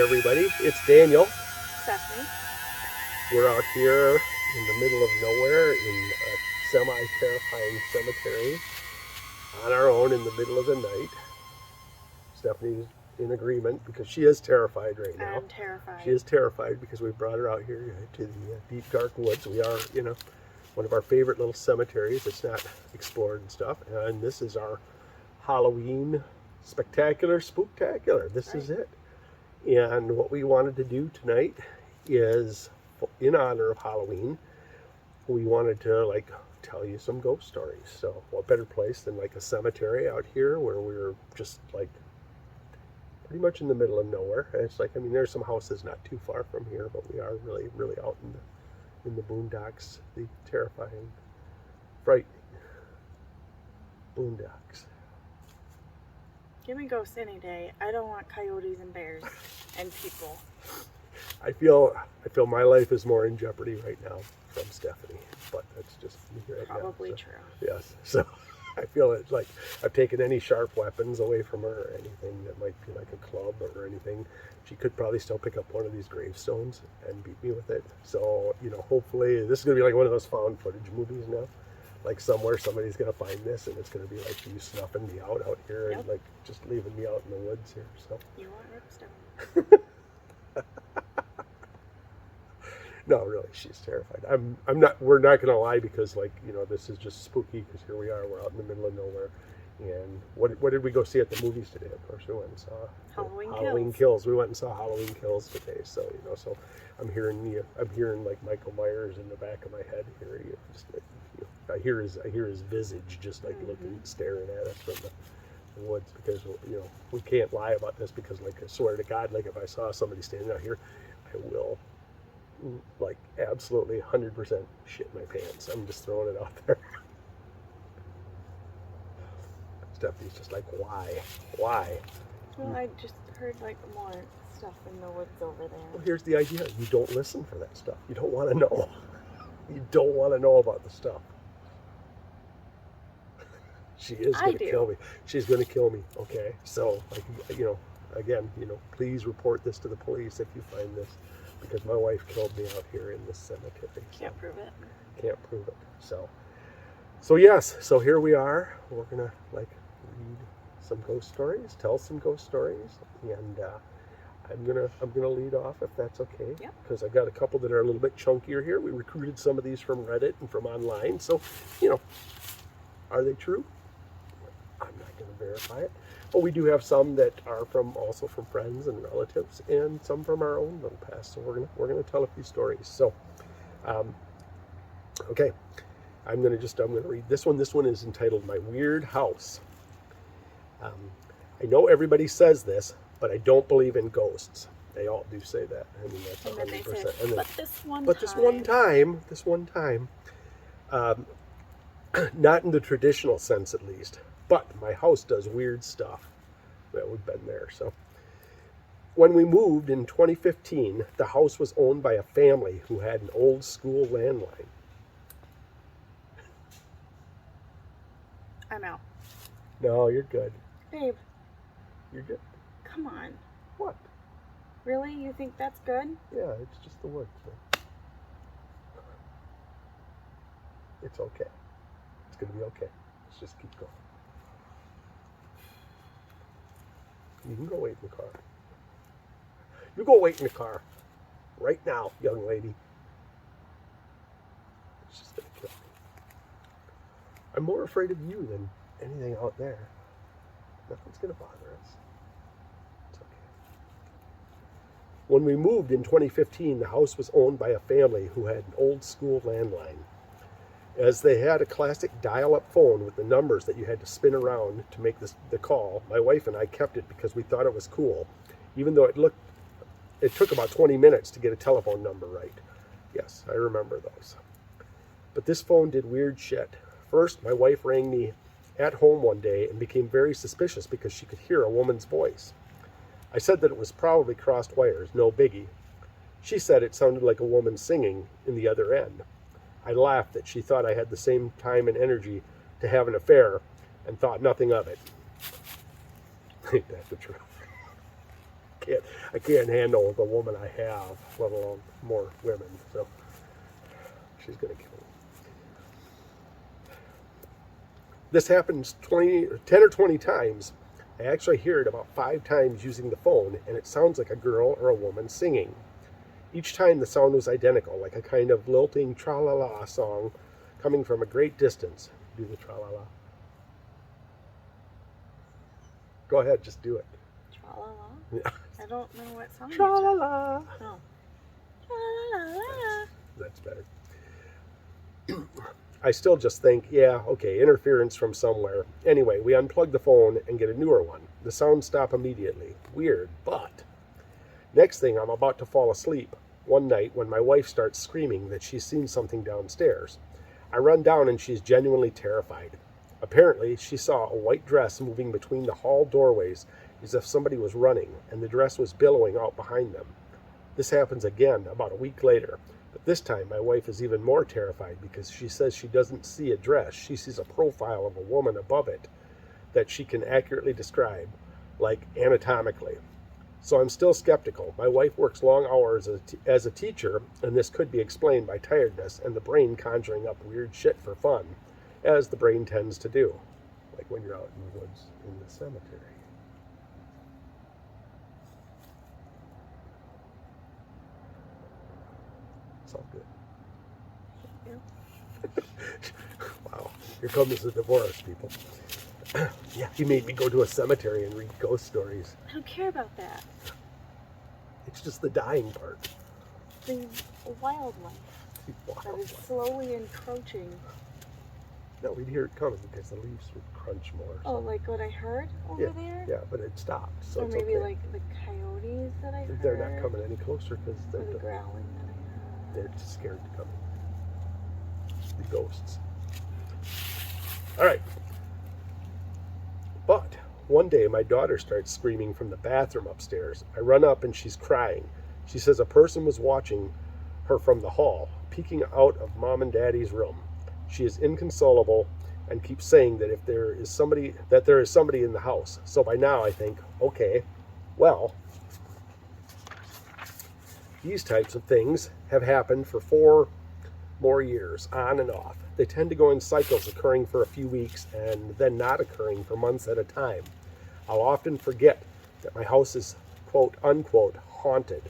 everybody. It's Daniel. Stephanie. We're out here in the middle of nowhere in a semi-terrifying cemetery on our own in the middle of the night. Stephanie's in agreement because she is terrified right now. I'm terrified. She is terrified because we brought her out here to the deep, dark woods. We are, one of our favorite little cemeteries. It's not explored and stuff. And this is our Halloween spectacular, spooktacular. This is it. And what we wanted to do tonight is, in honor of Halloween, we wanted to tell you some ghost stories. So what better place than a cemetery out here where we're just pretty much in the middle of nowhere. And it's there's some houses not too far from here, but we are really, really out in the boondocks, the terrifying, frightening boondocks. Give me ghosts any day. I don't want coyotes and bears and people. I feel my life is more in jeopardy right now from Stephanie, but that's just me right now. Probably so, true. Yes. So I feel it's like I've taken any sharp weapons away from her, or anything that might be like a club or anything. She could probably still pick up one of these gravestones and beat me with it. So, hopefully this is going to be like one of those found footage movies now. Like somewhere somebody's going to find this and it's going to be like you snuffing me out here and just leaving me out in the woods here. So you want ripstone? No, really, she's terrified. I'm not. We're not going to lie because this is just spooky because here we are. We're out in the middle of nowhere. And what did we go see at the movies today? Of course, we went and saw Halloween Kills. We went and saw Halloween Kills today. So so I'm hearing like Michael Myers in the back of my head here. I hear his visage just looking, staring at us from the woods because we can't lie about this because I swear to God, if I saw somebody standing out here, I will absolutely 100% shit my pants. I'm just throwing it out there. Stephanie's just why? Well, I just heard more stuff in the woods over there. Well, here's the idea. You don't listen for that stuff. You don't want to know. You don't want to know about the stuff. She is going to kill me. She's going to kill me. Okay. So, again, please report this to the police if you find this, because my wife killed me out here in this cemetery. Can't prove it. Can't prove it. So yes. So here we are. We're gonna read some ghost stories, tell some ghost stories, and I'm gonna lead off if that's okay. Yeah. Because I've got a couple that are a little bit chunkier here. We recruited some of these from Reddit and from online. So, are they true? I'm not going to verify it. But we do have some that are also from friends and relatives, and some from our own little past. So we're gonna tell a few stories. So, okay, I'm gonna read this one. This one is entitled "My Weird House." I know everybody says this, but I don't believe in ghosts. They all do say that. That's 100%. But this one time, not in the traditional sense at least. But my house does weird stuff. Well, we've been there. So when we moved in 2015, the house was owned by a family who had an old school landline. I'm out. No, you're good. Babe. You're good. Come on. What? Really? You think that's good? Yeah, it's just the woods. Man. It's okay. It's going to be okay. Let's just keep going. You can go wait in the car. You go wait in the car. Right now, young lady. It's just going to kill me. I'm more afraid of you than anything out there. Nothing's going to bother us. It's okay. When we moved in 2015, the house was owned by a family who had an old school landline. As they had a classic dial-up phone with the numbers that you had to spin around to make the call, my wife and I kept it because we thought it was cool, even though it took about 20 minutes to get a telephone number right. Yes, I remember those. But this phone did weird shit. First, my wife rang me at home one day and became very suspicious because she could hear a woman's voice. I said that it was probably crossed wires, no biggie. She said it sounded like a woman singing in the other end. I laughed that she thought I had the same time and energy to have an affair and thought nothing of it. Ain't that the truth? I can't handle the woman I have, let alone more women. So she's gonna kill me. This happens 10 or 20 times. I actually hear it about 5 times using the phone, and it sounds like a girl or a woman singing. Each time the sound was identical, like a kind of lilting tra-la-la song coming from a great distance. Do the tra-la-la. Go ahead, just do it. Tra-la-la? Yeah. I don't know what song. Tra-la-la. No. Tra-la-la. That's better. I still just think, yeah, okay, interference from somewhere. Anyway, we unplug the phone and get a newer one. The sounds stop immediately. Weird, but... Next thing, I'm about to fall asleep one night when my wife starts screaming that she's seen something downstairs. I run down and she's genuinely terrified. Apparently, she saw a white dress moving between the hall doorways as if somebody was running, and the dress was billowing out behind them. This happens again about a week later, but this time my wife is even more terrified because she says she doesn't see a dress. She sees a profile of a woman above it that she can accurately describe, like anatomically. So I'm still skeptical. My wife works long hours as a teacher, and this could be explained by tiredness and the brain conjuring up weird shit for fun, as the brain tends to do, like when you're out in the woods in the cemetery. It's all good. Yeah. Wow, here comes the divorce, people. Yeah, he made me go to a cemetery and read ghost stories. I don't care about that. It's just the dying part. The wildlife that is slowly encroaching. No, we'd hear it coming because the leaves would crunch more. So. Oh, like what I heard over there? Yeah, but it stopped. So or it's maybe okay. like the coyotes that I heard. They're not coming any closer because Or the growling that I heard. they're too scared to come. The ghosts. All right. But one day my daughter starts screaming from the bathroom upstairs. I run up and she's crying. She says a person was watching her from the hall, peeking out of mom and daddy's room. She is inconsolable and keeps saying that there is somebody in the house. So by now I think, okay, well, these types of things have happened for 4 more years, on and off. They tend to go in cycles, occurring for a few weeks and then not occurring for months at a time. I'll often forget that my house is, quote, unquote, haunted,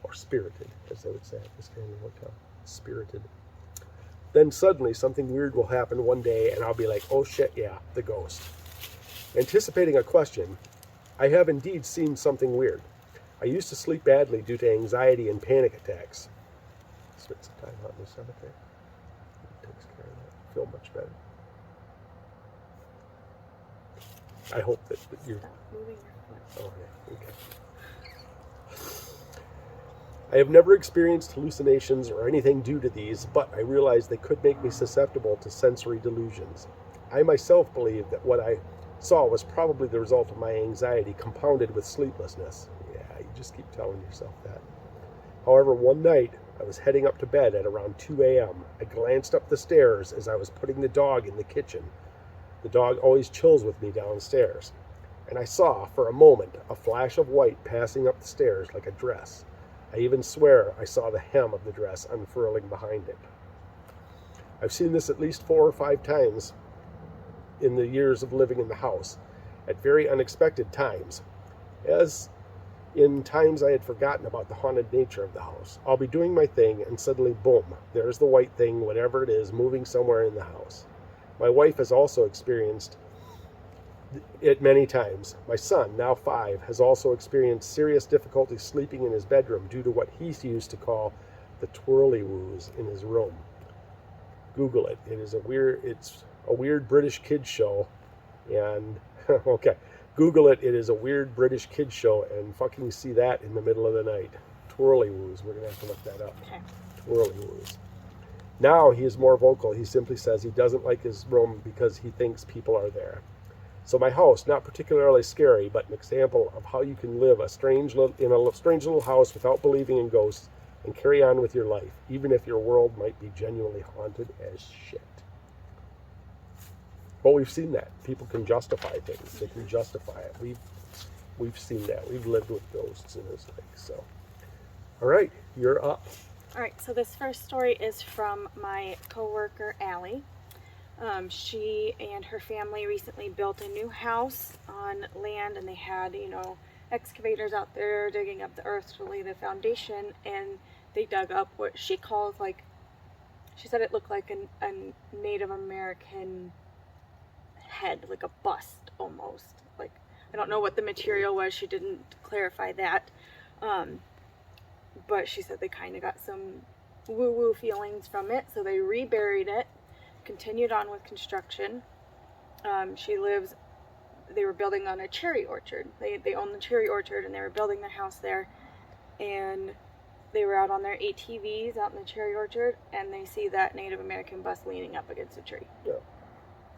or spirited, as they would say at this kind of hotel. Spirited. Then suddenly something weird will happen one day and I'll be like, oh shit, yeah, the ghost. Anticipating a question, I have indeed seen something weird. I used to sleep badly due to anxiety and panic attacks. Spent some time out in the cemetery. It takes care of that. Feel much better. I hope that you're... Stop moving your foot. Oh, yeah. Okay. I have never experienced hallucinations or anything due to these, but I realize they could make me susceptible to sensory delusions. I myself believe that what I saw was probably the result of my anxiety compounded with sleeplessness. Yeah, you just keep telling yourself that. However, one night, I was heading up to bed at around 2 a.m. I glanced up the stairs as I was putting the dog in the kitchen. The dog always chills with me downstairs. And I saw, for a moment, a flash of white passing up the stairs like a dress. I even swear I saw the hem of the dress unfurling behind it. I've seen this at least 4 or 5 times in the years of living in the house, at very unexpected times, as in times I had forgotten about the haunted nature of the house. I'll be doing my thing, and suddenly, boom, there's the white thing, whatever it is, moving somewhere in the house. My wife has also experienced it many times. My son, now 5, has also experienced serious difficulty sleeping in his bedroom due to what he used to call the twirly-woos in his room. Google it. It's a weird British kids show, and okay. Google it. It is a weird British kids show, and fucking see that in the middle of the night. Twirly-woos. We're going to have to look that up. Okay. Twirly-woos. Now he is more vocal. He simply says he doesn't like his room because he thinks people are there. So my house, not particularly scary, but an example of how you can live in a strange little house without believing in ghosts and carry on with your life, even if your world might be genuinely haunted as shit. Well, we've seen that. People can justify things. They can justify it. we've seen that. We've lived with ghosts in this lake. So, all right, you're up. All right, so this first story is from my coworker, Allie. She and her family recently built a new house on land, and they had, excavators out there digging up the earth to lay the foundation, and they dug up what she calls, she said it looked like a Native American head, like a bust almost. Like, I don't know what the material was, she didn't clarify that. But she said they kind of got some woo-woo feelings from it, so they reburied it, continued on with construction. They were building on a cherry orchard. They own the cherry orchard, and they were building their house there, and they were out on their ATVs out in the cherry orchard, and they see that Native American bus leaning up against a tree. Yeah.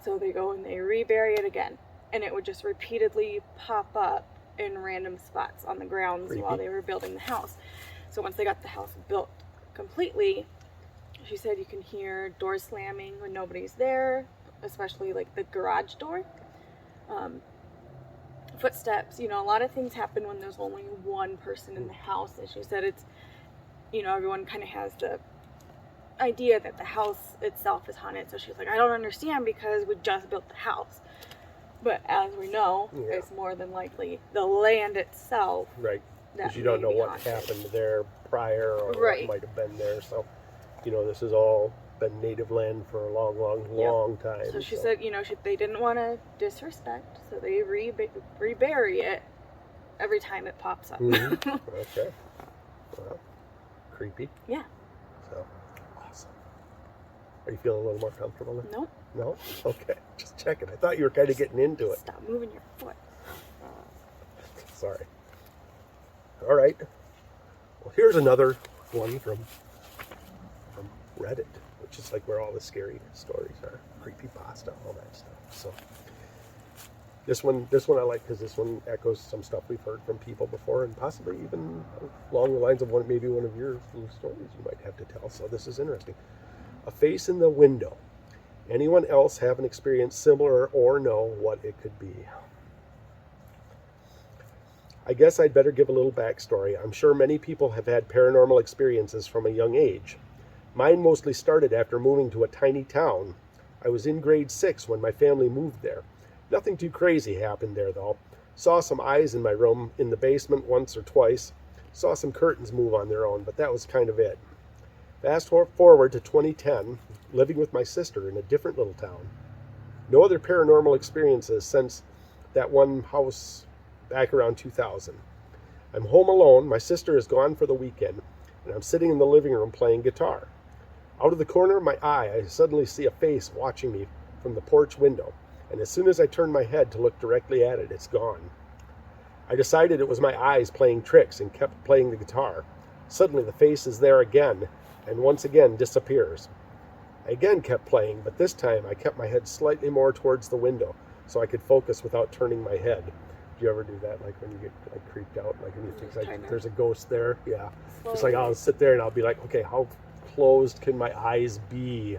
So they go and they rebury it again, and it would just repeatedly pop up in random spots on the grounds Creepy. while they were building the house. So once they got the house built completely, she said you can hear doors slamming when nobody's there, especially like the garage door. Footsteps, a lot of things happen when there's only one person in the house. And she said it's, everyone kind of has the idea that the house itself is haunted. So she's like, I don't understand because we just built the house. But as we know, it's more than likely the land itself. Right. Because you don't know what happened there prior or what might have been there. So, this has all been native land for a long time. So she said, they didn't want to disrespect, so they rebury it every time it pops up. Mm-hmm. Okay. Well, creepy. Yeah. So, awesome. Are you feeling a little more comfortable now? Nope. No? Okay. Just checking. I thought you were kind of getting into it. Stop moving your foot. Sorry. All right. Well, here's another one from Reddit, which is like where all the scary stories are, creepypasta, all that stuff. So this one I like because this one echoes some stuff we've heard from people before, and possibly even along the lines of maybe one of your little stories you might have to tell. So this is interesting. A face in the window. Anyone else have an experience similar or know what it could be? I guess I'd better give a little backstory. I'm sure many people have had paranormal experiences from a young age. Mine mostly started after moving to a tiny town. I was in grade 6 when my family moved there. Nothing too crazy happened there, though. Saw some eyes in my room in the basement once or twice. Saw some curtains move on their own, but that was kind of it. Fast forward to 2010, living with my sister in a different little town. No other paranormal experiences since that one house back around 2000. I'm home alone, my sister is gone for the weekend, and I'm sitting in the living room playing guitar. Out of the corner of my eye, I suddenly see a face watching me from the porch window, and as soon as I turn my head to look directly at it, it's gone. I decided it was my eyes playing tricks and kept playing the guitar. Suddenly the face is there again, and once again disappears. I again kept playing, but this time I kept my head slightly more towards the window so I could focus without turning my head. Do you ever do that, like when you get creeped out, like when you think there's a ghost there? Yeah. Slowly. It's like I'll sit there and I'll be like, okay, how closed can my eyes be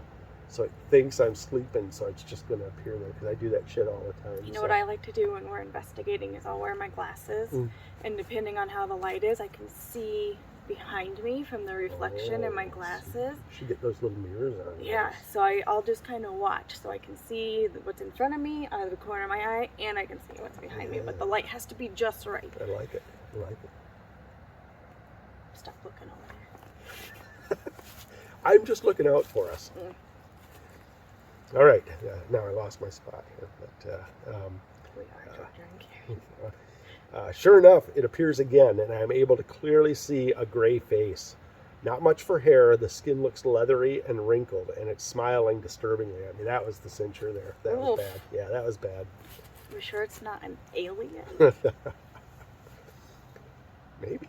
so it thinks I'm sleeping, so it's just going to appear there, because I do that shit all the time. You know what I like to do when we're investigating is I'll wear my glasses, and depending on how the light is, I can see behind me from the reflection in my glasses. You should get those little mirrors on. Yeah, so I'll just kind of watch, so I can see what's in front of me out of the corner of my eye, and I can see what's behind me, but the light has to be just right. I like it. Stop looking over there. I'm just looking out for us. All right, now I lost my spot here, but we are drinking. sure enough, it appears again, and I am able to clearly see a gray face. Not much for hair, the skin looks leathery and wrinkled, and it's smiling disturbingly at me. That was the cincher there. That was bad. Yeah, that was bad. You sure it's not an alien? Maybe.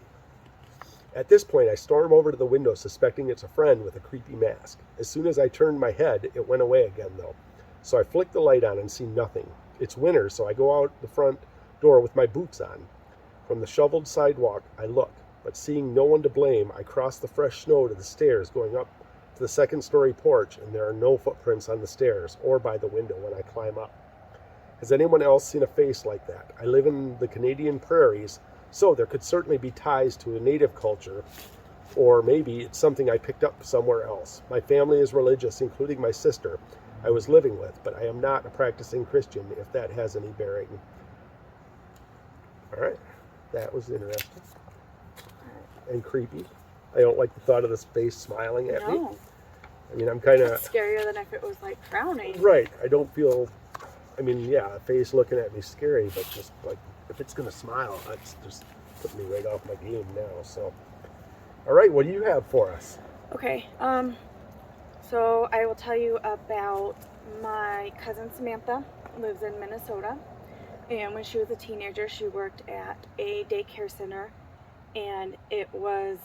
At this point, I storm over to the window, suspecting it's a friend with a creepy mask. As soon as I turned my head, it went away again, though. So I flick the light on and see nothing. It's winter, so I go out the front door with my boots on. From the shoveled sidewalk, I look, but seeing no one to blame, I cross the fresh snow to the stairs going up to the second-story porch, and there are no footprints on the stairs or by the window when I climb up. Has anyone else seen a face like that? I live in the Canadian prairies, so there could certainly be ties to a native culture, or maybe it's something I picked up somewhere else. My family is religious, including my sister I was living with, but I am not a practicing Christian, if that has any bearing. All right, that was interesting and creepy. I don't like the thought of this face smiling at me. No. I mean, I'm kind of... It's scarier than if it was like frowning. Right, I don't feel... I mean, yeah, a face looking at me is scary, but just like, if it's going to smile, that's just put me right off my game now, so... All right, what do you have for us? Okay, so I will tell you about my cousin Samantha, lives in Minnesota, and when she was a teenager, she worked at a daycare center, and it was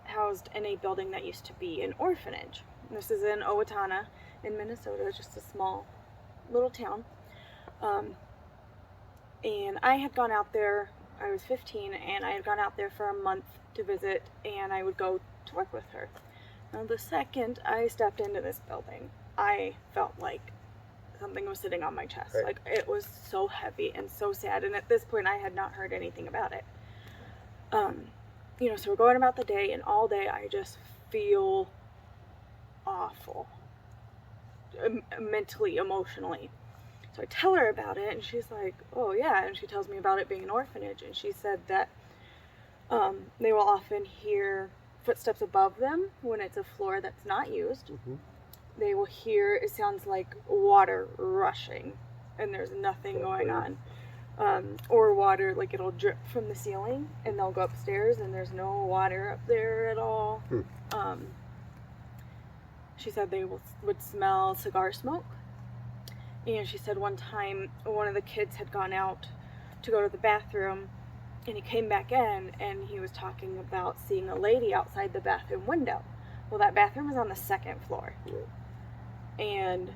housed in a building that used to be an orphanage. This is in Owatonna in Minnesota, just a small little town. And I had gone out there, I was 15, and I had gone out there for a month to visit, and I would go to work with her. Now, the second I stepped into this building, I felt like something was sitting on my chest. Right. Like, it was so heavy and so sad, and at this point I had not heard anything about it. You know, so we're going about the day, and all day I just feel awful, mentally, emotionally. So I tell her about it, and she's like, oh yeah, and she tells me about it being an orphanage, and she said that they will often hear footsteps above them when it's a floor that's not used. Mm-hmm. They will hear, it sounds like water rushing, and there's nothing going on. Or water, like it'll drip from the ceiling, and they'll go upstairs, and there's no water up there at all. She said they would smell cigar smoke. And she said one time one of the kids had gone out to go to the bathroom, and he came back in, and he was talking about seeing a lady outside the bathroom window. Well, that bathroom was on the second floor. Yeah. And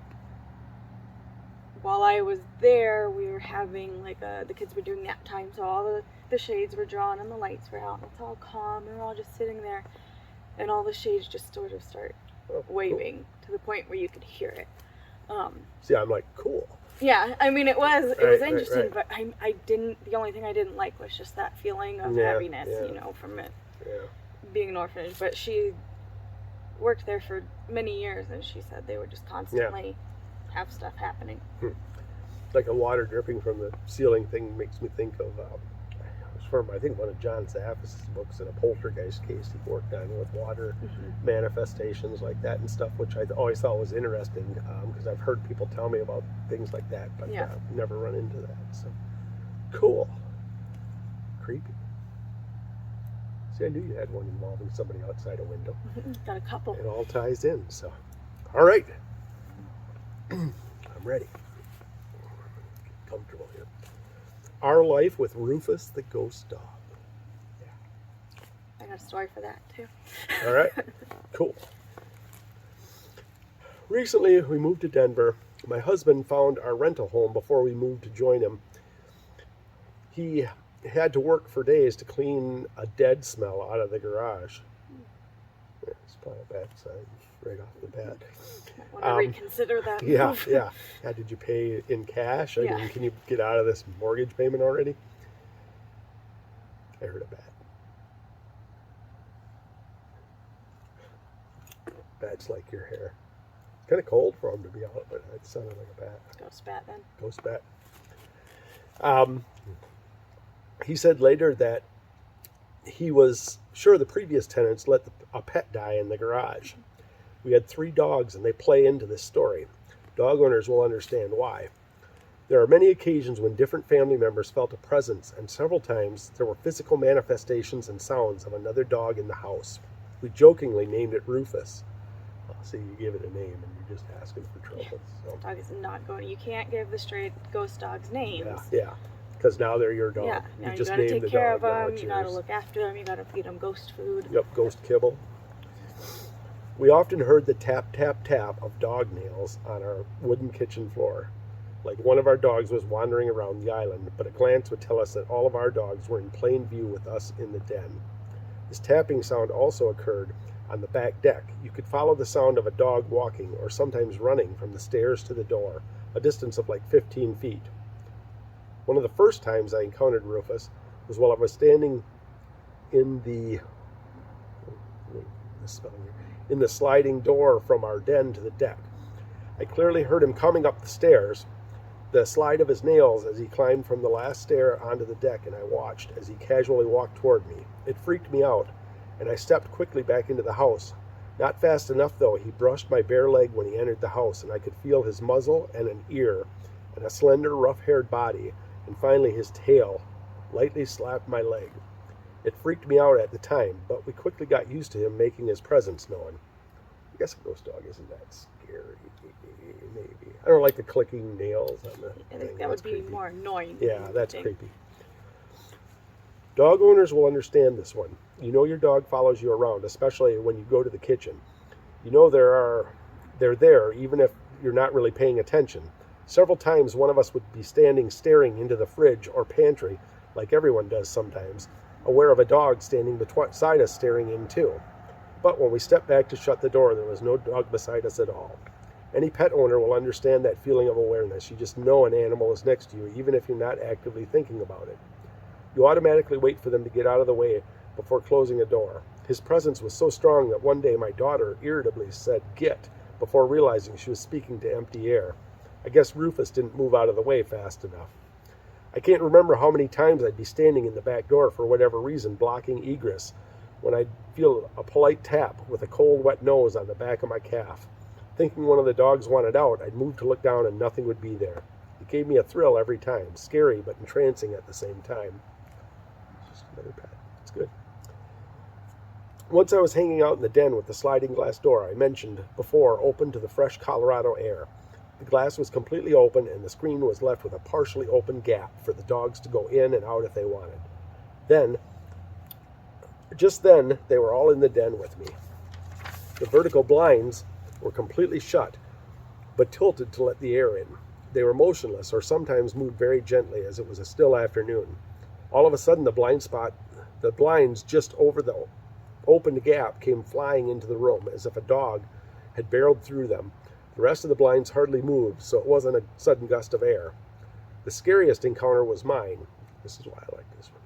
while I was there, we were having, like, the kids were doing nap time, so all the shades were drawn and the lights were out, and it's all calm, and we're all just sitting there, and all the shades just sort of start waving to the point where you could hear it. See, I'm like, cool. Yeah, I mean, it was interesting, right. but I didn't, the only thing I didn't like was just that feeling of heaviness, you know, from it being an orphanage. But she worked there for many years, and she said they would just constantly have stuff happening. Like a water dripping from the ceiling thing makes me think of, it was from, I think, one of John Zaffis' books, in a poltergeist case he worked on with water manifestations like that and stuff, which I always thought was interesting, because I've heard people tell me about things like that, but never run into that. So cool. Creepy. See, I knew you had one involving somebody outside a window. Got a couple. It all ties in, so. All right. I'm ready. Get comfortable here. Our Life with Rufus the Ghost Dog. Yeah. I got a story for that, too. All right. Cool. Recently, we moved to Denver. My husband found our rental home before we moved to join him. He had to work for days to clean a dead smell out of the garage. Yeah, it's probably a bad sign right off the bat. Want to reconsider that move. Yeah. Did you pay in cash? I mean, can you get out of this mortgage payment already? I heard a bat. Bat's like your hair. It's kind of cold for him to be out, but it sounded like a bat. Ghost bat, then. Ghost bat. He said later that he was sure the previous tenants let a pet die in the garage. We had 3 dogs, and they play into this story. Dog owners will understand why. There are many occasions when different family members felt a presence, and several times there were physical manifestations and sounds of another dog in the house. We jokingly named it Rufus. So you give it a name, and you're just asking for trouble. So. Dog is not going. You can't give the stray ghost dogs names. Yeah. Because now they're your dog. Yeah, now you just gotta named take care of dog, them. You gotta look after them. You gotta feed them ghost food. Yep, ghost kibble. We often heard the tap, tap, tap of dog nails on our wooden kitchen floor. Like one of our dogs was wandering around the island, but a glance would tell us that all of our dogs were in plain view with us in the den. This tapping sound also occurred on the back deck. You could follow the sound of a dog walking or sometimes running from the stairs to the door, a distance of like 15 feet. One of the first times I encountered Rufus was while I was standing in the sliding door from our den to the deck. I clearly heard him coming up the stairs, the slide of his nails as he climbed from the last stair onto the deck, and I watched as he casually walked toward me. It freaked me out, and I stepped quickly back into the house. Not fast enough, though. He brushed my bare leg when he entered the house, and I could feel his muzzle and an ear, and a slender, rough-haired body, and finally his tail lightly slapped my leg. It freaked me out at the time, but we quickly got used to him making his presence known. I guess a ghost dog isn't that scary, maybe. I don't like the clicking nails on the I think that would be more annoying. Yeah, that's creepy. Dog owners will understand this one. You know your dog follows you around, especially when you go to the kitchen. You know they're there, even if you're not really paying attention. Several times one of us would be standing staring into the fridge or pantry, like everyone does sometimes, aware of a dog standing beside us staring in too. But when we stepped back to shut the door, there was no dog beside us at all. Any pet owner will understand that feeling of awareness. You just know an animal is next to you, even if you're not actively thinking about it. You automatically wait for them to get out of the way before closing a door. His presence was so strong that one day my daughter irritably said, "Get," before realizing she was speaking to empty air. I guess Rufus didn't move out of the way fast enough. I can't remember how many times I'd be standing in the back door for whatever reason, blocking egress, when I'd feel a polite tap with a cold, wet nose on the back of my calf. Thinking one of the dogs wanted out, I'd move to look down and nothing would be there. It gave me a thrill every time, scary but entrancing at the same time. Just another pet. It's good. Once I was hanging out in the den with the sliding glass door I mentioned before, open to the fresh Colorado air. The glass was completely open, and the screen was left with a partially open gap for the dogs to go in and out if they wanted. Just then, they were all in the den with me. The vertical blinds were completely shut, but tilted to let the air in. They were motionless, or sometimes moved very gently, as it was a still afternoon. All of a sudden, the blinds just over the opened gap came flying into the room, as if a dog had barreled through them. The rest of the blinds hardly moved, so it wasn't a sudden gust of air. The scariest encounter was mine. This is why I like this one.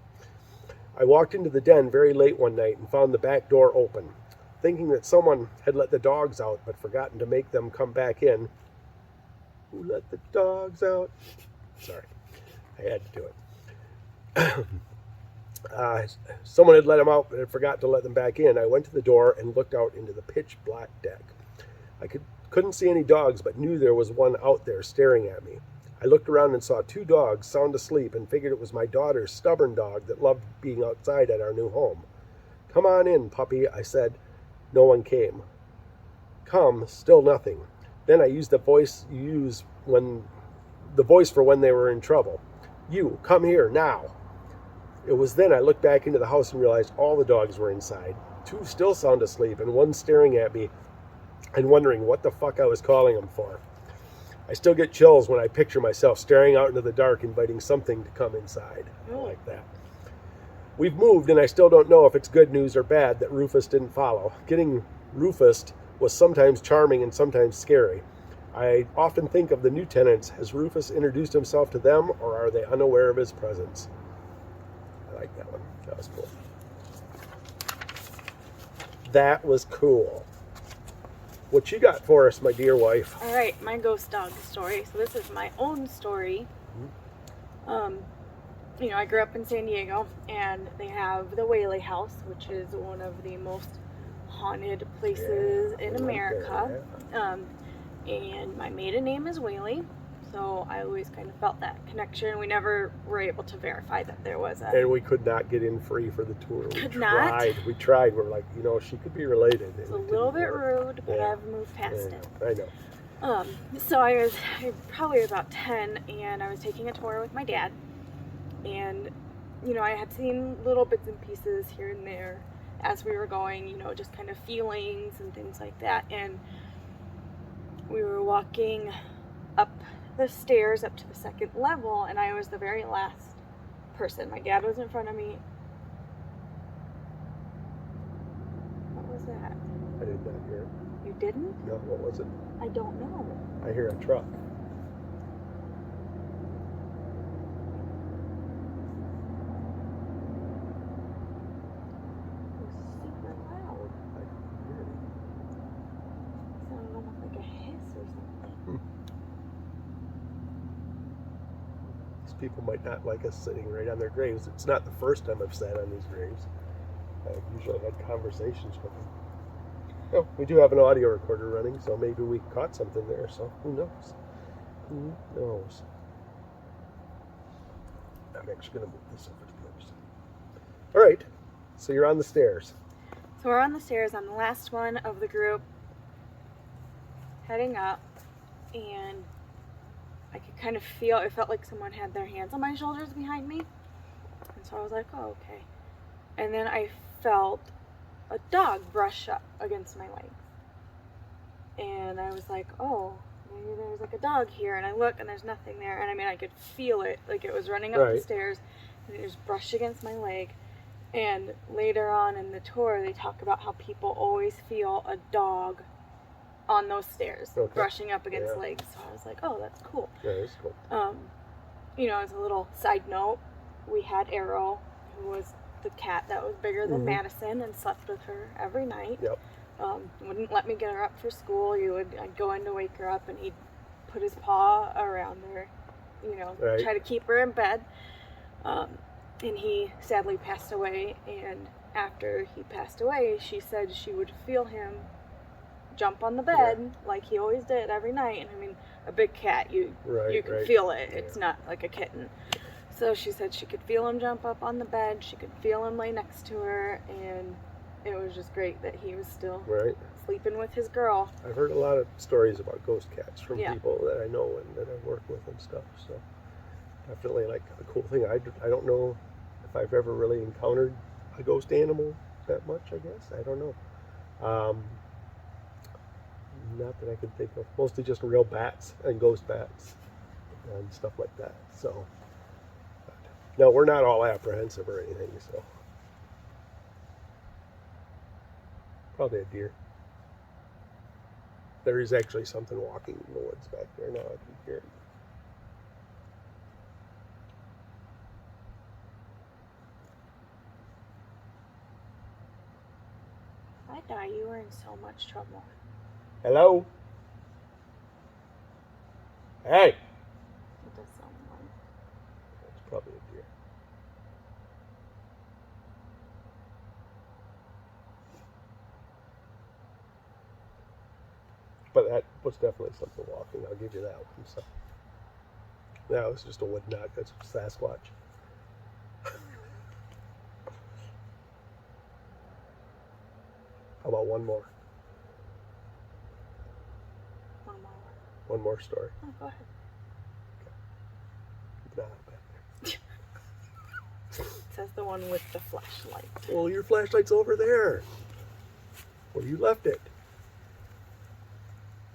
I walked into the den very late one night and found the back door open. Thinking that someone had let the dogs out but forgotten to make them come back in. Who let the dogs out? Sorry, I had to do it. Someone had let them out but had forgotten to let them back in. I went to the door and looked out into the pitch black deck. I couldn't see any dogs, but knew there was one out there staring at me. I looked around and saw two dogs sound asleep and figured it was my daughter's stubborn dog that loved being outside at our new home. "Come on in, puppy," I said. No one came. Come, still nothing. Then I used the voice for when they were in trouble. "You, come here, now." It was then I looked back into the house and realized all the dogs were inside. Two still sound asleep and one staring at me and wondering what the fuck I was calling them for. I still get chills when I picture myself staring out into the dark, inviting something to come inside. I like that. We've moved, and I still don't know if it's good news or bad that Rufus didn't follow. Getting Rufused was sometimes charming and sometimes scary. I often think of the new tenants. Has Rufus introduced himself to them, or are they unaware of his presence? I like that one. That was cool. That was cool. What you got for us, my dear wife? All right, my ghost dog story. So this is my own story. I grew up in San Diego, and they have the Whaley House, which is one of the most haunted places in America. And my maiden name is Whaley, so I always kind of felt that connection. We never were able to verify that there was a... And we could not get in free for the tour. We tried. We're like, she could be related. It's a little bit rude, but I've moved past it. I know. So I was probably about 10, and I was taking a tour with my dad. And, I had seen little bits and pieces here and there as we were going, just kind of feelings and things like that. And we were walking up the stairs up to the second level, and I was the very last person. My dad was in front of me. What was that? I did not hear it. You didn't? No, what was it? I don't know. I hear a truck. people might not like us sitting right on their graves. It's not the first time I've sat on these graves. I've usually had conversations with them. Oh, we do have an audio recorder running, so maybe we caught something there, so who knows? Who knows? I'm actually going to move this over to the other side. All right, so you're on the stairs. So we're on the stairs. I'm the last one of the group heading up, and I could kind of feel, it felt like someone had their hands on my shoulders behind me. And so I was like, oh, okay. And then I felt a dog brush up against my legs. And I was like, oh, maybe there's like a dog here. And I look and there's nothing there. And I mean, I could feel it, like it was running up the stairs and it just brushed against my leg. And later on in the tour, they talk about how people always feel a dog on those stairs, brushing up against legs. So I was like, oh, that's cool. Yeah, that's cool. You know, as a little side note, we had Arrow, who was the cat that was bigger than Madison, and slept with her every night. Yep. Wouldn't let me get her up for school. I'd go in to wake her up, and he'd put his paw around her, you know, try to keep her in bed. And he sadly passed away, and after he passed away, she said she would feel him jump on the bed like he always did every night. And I mean, a big cat, you can feel it. It's not like a kitten. So she said she could feel him jump up on the bed, she could feel him lay next to her, and it was just great that he was still sleeping with his girl. I've heard a lot of stories about ghost cats from people that I know and that I've worked with and stuff, so definitely like a cool thing. I don't know if I've ever really encountered a ghost animal that much, I guess. I don't know. Not that I can think of. Mostly just real bats and ghost bats and stuff like that. So, no, we're not all apprehensive or anything, so. Probably a deer. There is actually something walking in the woods back there now. I can hear it. If I die, you are in so much trouble. Hello? Hey! It does sound like. That's probably a deer. But that was definitely something walking. I'll give you that one. So, no, it's just a wood knock. That's Sasquatch. How about one more? One more story. Oh, go ahead. Okay. Back there. It says the one with the flashlight. Well, your flashlight's over there. Where you left it.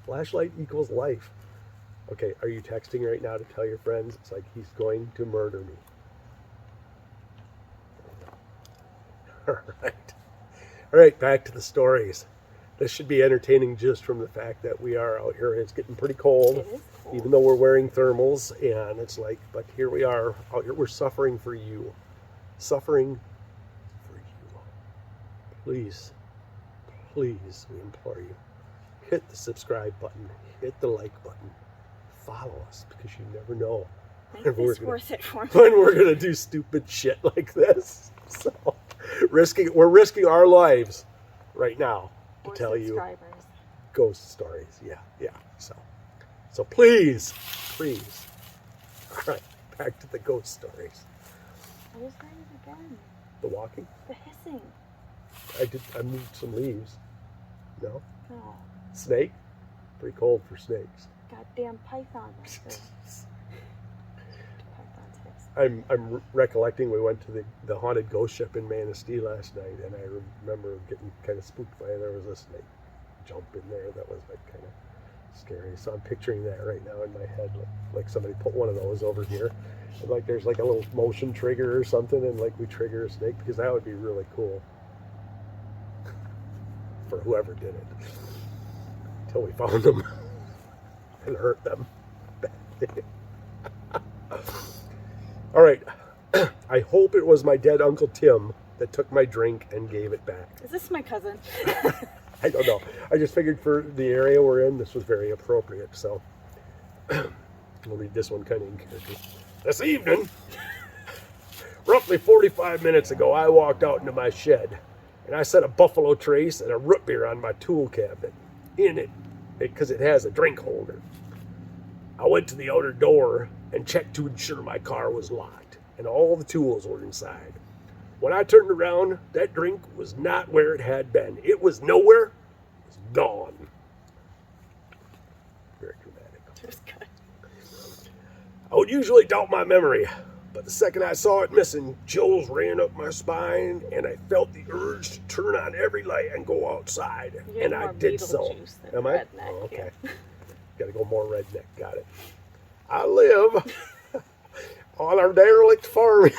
Flashlight equals life. Okay, are you texting right now to tell your friends it's like he's going to murder me? All right, back to the stories. This should be entertaining just from the fact that we are out here. It's getting pretty cold, It is cold. Even though we're wearing thermals, and it's like, but here we are out here. We're suffering for you. Suffering for you. Please, please, we implore you. Hit the subscribe button. Hit the like button. Follow us, because you never know Make this worth it for me. when we're going to do stupid shit like this. So, we're risking our lives right now to tell you ghost stories. Yeah. So please. All right, back to the ghost stories. I just heard it again. The walking? The hissing. I moved some leaves. No? No. Snake? Pretty cold for snakes. Goddamn python. I'm recollecting we went to the haunted ghost ship in Manistee last night, and I remember getting kind of spooked by it. There was a snake jump in there that was like kind of scary. So I'm picturing that right now in my head, like somebody put one of those over here, and like there's like a little motion trigger or something, and like we trigger a snake, because that would be really cool for whoever did it. Until we found them and hurt them. All right. I hope it was my dead Uncle Tim that took my drink and gave it back. Is this my cousin? I don't know. I just figured for the area we're in, this was very appropriate. So I'll read this one kind of in character. This evening, roughly 45 minutes ago, I walked out into my shed, and I set a Buffalo Trace and a root beer on my tool cabinet. In it, because it has a drink holder. I went to the outer door and checked to ensure my car was locked, and all the tools were inside. When I turned around, that drink was not where it had been. It was nowhere. It was gone. Very dramatic. It was good. I would usually doubt my memory, but the second I saw it missing, chills ran up my spine, and I felt the urge to turn on every light and go outside. And I did so. Am I? Redneck, Oh, okay. yeah. Got to go more redneck. Got it. I live on our derelict farm.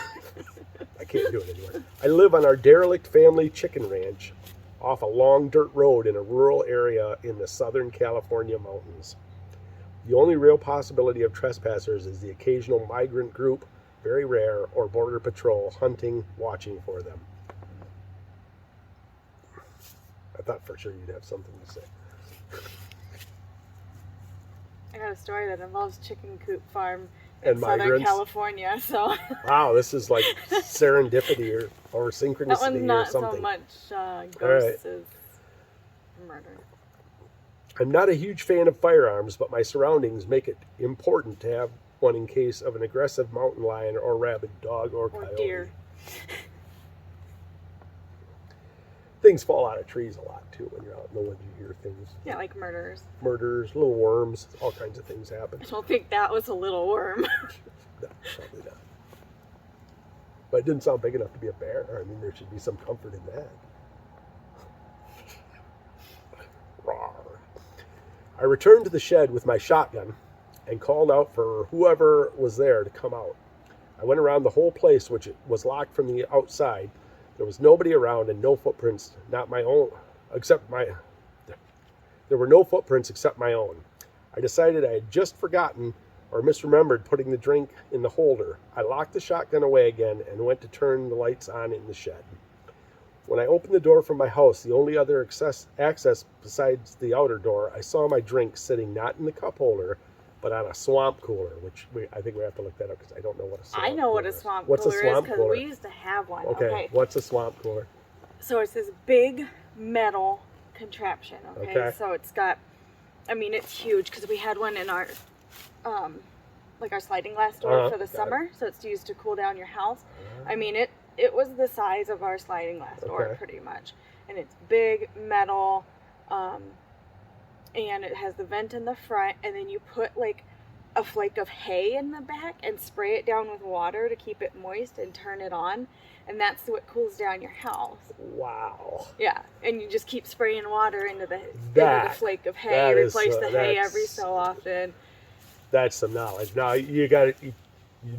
I can't do it anymore. I live on our derelict family chicken ranch off a long dirt road in a rural area in the Southern California mountains. The only real possibility of trespassers is the occasional migrant group, very rare, or border patrol hunting, watching for them. I thought for sure you'd have something to say. I got a story that involves chicken coop farm And in Southern migrants. California, so Wow, this is like serendipity or synchronicity that one's not or something. so much right. ghosts as murder. I'm not a huge fan of firearms, but my surroundings make it important to have one in case of an aggressive mountain lion or rabid dog or coyote. Deer. Things fall out of trees a lot too when you're out in the woods. You hear things. Yeah, like murders. Murders, little worms, all kinds of things happen. I don't think that was a little worm. No, probably not. But it didn't sound big enough to be a bear. I mean, there should be some comfort in that. Rawr. I returned to the shed with my shotgun and called out for whoever was there to come out. I went around the whole place, which was locked from the outside. There was nobody around and no footprints, not my own, except my... There were no footprints except my own. I decided I had just forgotten or misremembered putting the drink in the holder. I locked the shotgun away again and went to turn the lights on in the shed. When I opened the door from my house, the only other access besides the outer door, I saw my drink sitting not in the cup holder, but on a swamp cooler, which I think we have to look that up because I don't know what a swamp cooler is. I know what a swamp What's cooler a swamp is because cooler? we used to have one. Okay, what's a swamp cooler? So it's this big metal contraption, Okay. So it's got, I mean, it's huge because we had one in our, like our sliding glass door for the summer. So it's used to cool down your house. I mean, it was the size of our sliding glass door pretty much. And it's big metal, and it has the vent in the front, and then you put like a flake of hay in the back and spray it down with water to keep it moist and turn it on, and that's what cools down your house. Wow. Yeah, and you just keep spraying water into the flake of hay, that is, replace the hay that's- every so often. That's some knowledge. Now you got it. You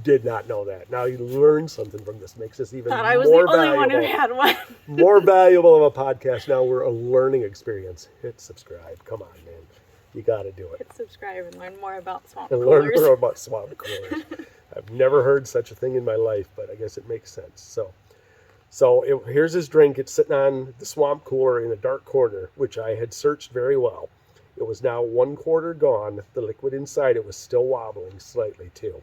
did not know that. Now you learned something from this. Makes this even Thought I was more the only valuable. one who had one. More valuable of a podcast. Now we're a learning experience. Hit subscribe. Come on, man. You got to do it. Hit subscribe and learn more about swamp And coolers. learn more about swamp coolers. I've never heard such a thing in my life, but I guess it makes sense. Here's his drink. It's sitting on the swamp cooler in a dark corner, which I had searched very well. It was now 1/4 gone. The liquid inside it was still wobbling slightly, too.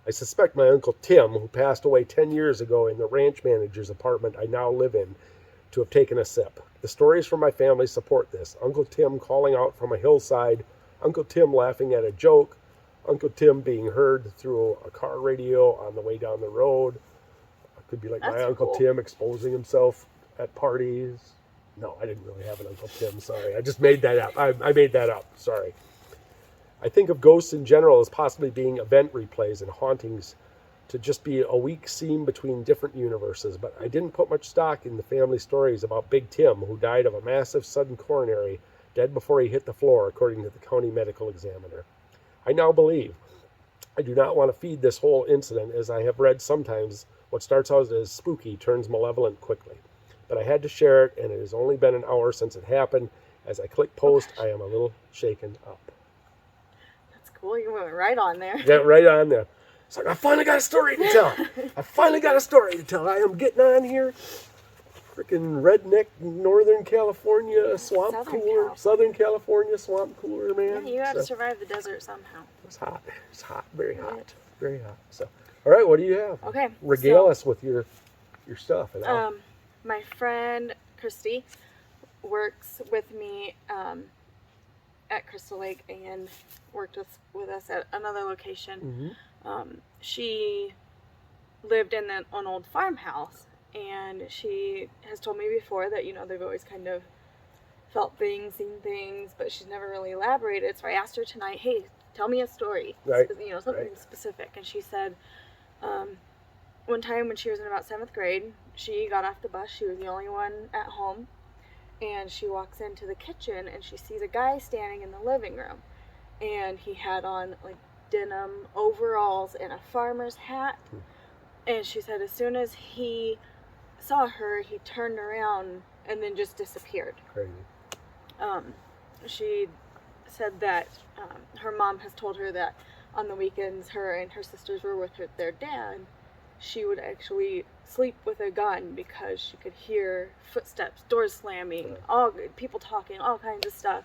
I suspect my Uncle Tim, who passed away 10 years ago in the ranch manager's apartment I now live in, to have taken a sip. The stories from my family support this. Uncle Tim calling out from a hillside, Uncle Tim laughing at a joke, Uncle Tim being heard through a car radio on the way down the road. It could be like my Uncle cool. Tim exposing himself at parties. No, I didn't really have an Uncle Tim, sorry. I just made that up. I made that up, sorry. I think of ghosts in general as possibly being event replays and hauntings, to just be a weak seam between different universes, but I didn't put much stock in the family stories about Big Tim, who died of a massive sudden coronary, dead before he hit the floor, according to the county medical examiner. I now believe. I do not want to feed this whole incident, as I have read sometimes what starts out as spooky turns malevolent quickly. But I had to share it, and it has only been an hour since it happened. As I click post, I am a little shaken up. That's cool. You went right on there. Yeah, right on there. It's like, I finally got a story to tell. I am getting on here. freaking redneck Northern California swamp Southern cooler, Cal. Southern California swamp cooler, man. Yeah, you got to So, survive the desert somehow. it's hot. It's hot. Very hot. Very hot. So, all right, what do you have? Okay. Regale us with your stuff. And My friend Christy works with me at Crystal Lake and worked with us at another location. She lived in an old farmhouse, and she has told me before that, they've always kind of felt things, seen things, but she's never really elaborated. So I asked her tonight, hey, tell me a story, right. Something specific. And she said, one time when she was in about 7th grade, she got off the bus. She was the only one at home, and she walks into the kitchen and she sees a guy standing in the living room, and he had on like denim overalls and a farmer's hat. And she said as soon as he saw her, he turned around and then just disappeared. Crazy. She said that her mom has told her that on the weekends her and her sisters were with their dad. She would actually sleep with a gun because she could hear footsteps, doors slamming, all people talking, all kinds of stuff.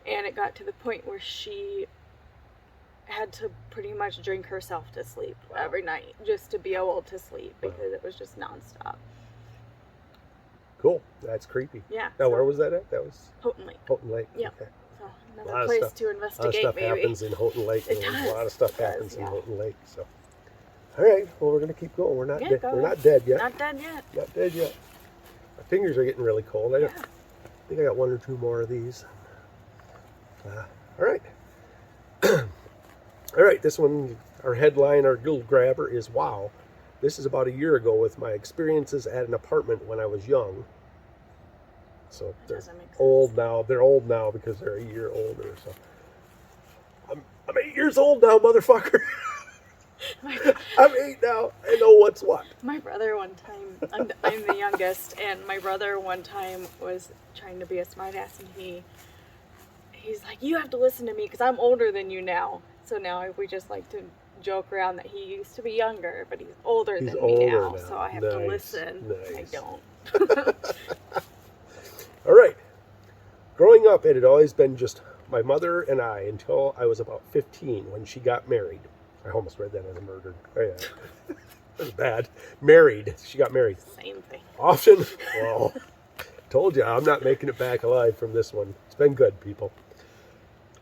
And it got to the point where she had to pretty much drink herself to sleep every night just to be able to sleep because it was just nonstop. Cool. That's creepy. Yeah. Now, where was that at? That was Houghton Lake. Houghton Lake. Yeah. Okay. So another place to investigate. A lot of stuff maybe happens in Houghton Lake. It A does. lot of stuff It does, happens in yeah. Houghton Lake. So, all right. Well, we're gonna keep going. We're not Yeah, dead. go We're ahead. not dead yet. Not dead yet. Not dead yet. My fingers are getting really cold. I think I got 1 or 2 more of these. All right. All right. This one, our headline, our little grabber is wow. This is about a year ago with my experiences at an apartment when I was young. So they're old now. They're old now because they're a year older. So I'm 8 years old now, motherfucker. I'm 8 now. I know what's what. My brother one time, I'm the youngest, and my brother one time was trying to be a smartass, and he's like, you have to listen to me because I'm older than you now. So now we just like to joke around that he used to be younger, but he's older than me now. So I have to listen. Nice. I don't. All right. Growing up, it had always been just my mother and I until I was about 15 when she got married. I almost read that as a murdered. Oh, yeah. That was bad. Married. She got married. Same thing. Often. Well, told you, I'm not making it back alive from this one. It's been good, people.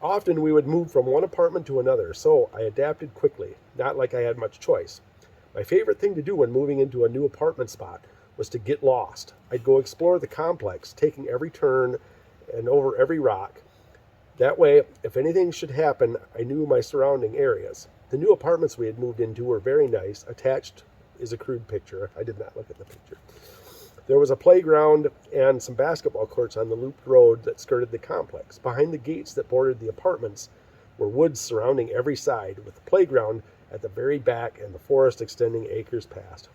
Often we would move from one apartment to another, so I adapted quickly, not like I had much choice. My favorite thing to do when moving into a new apartment spot was to get lost. I'd go explore the complex, taking every turn and over every rock. That way, if anything should happen, I knew my surrounding areas. The new apartments we had moved into were very nice. Attached is a crude picture. I did not look at the picture. There was a playground and some basketball courts on the looped road that skirted the complex. Behind the gates that bordered the apartments were woods surrounding every side, with the playground at the very back and the forest extending acres past.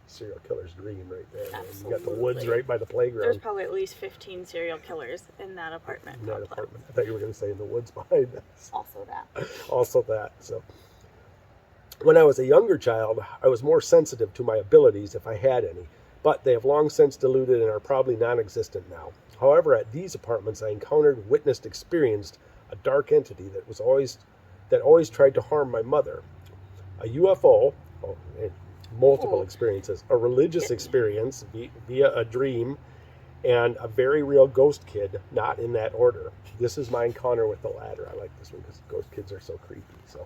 Serial killer's dream right there. Absolutely. You got the woods right by the playground. There's probably at least 15 serial killers in that apartment. In that apartment. I thought you were going to say in the woods behind us. Also that. Also that. So, when I was a younger child, I was more sensitive to my abilities if I had any, but they have long since diluted and are probably non-existent now. However, at these apartments, I encountered, witnessed, experienced a dark entity that always tried to harm my mother. A UFO, multiple experiences, a religious experience via a dream, and a very real ghost kid, not in that order. This is my encounter with the ladder. I like this one because ghost kids are so creepy. So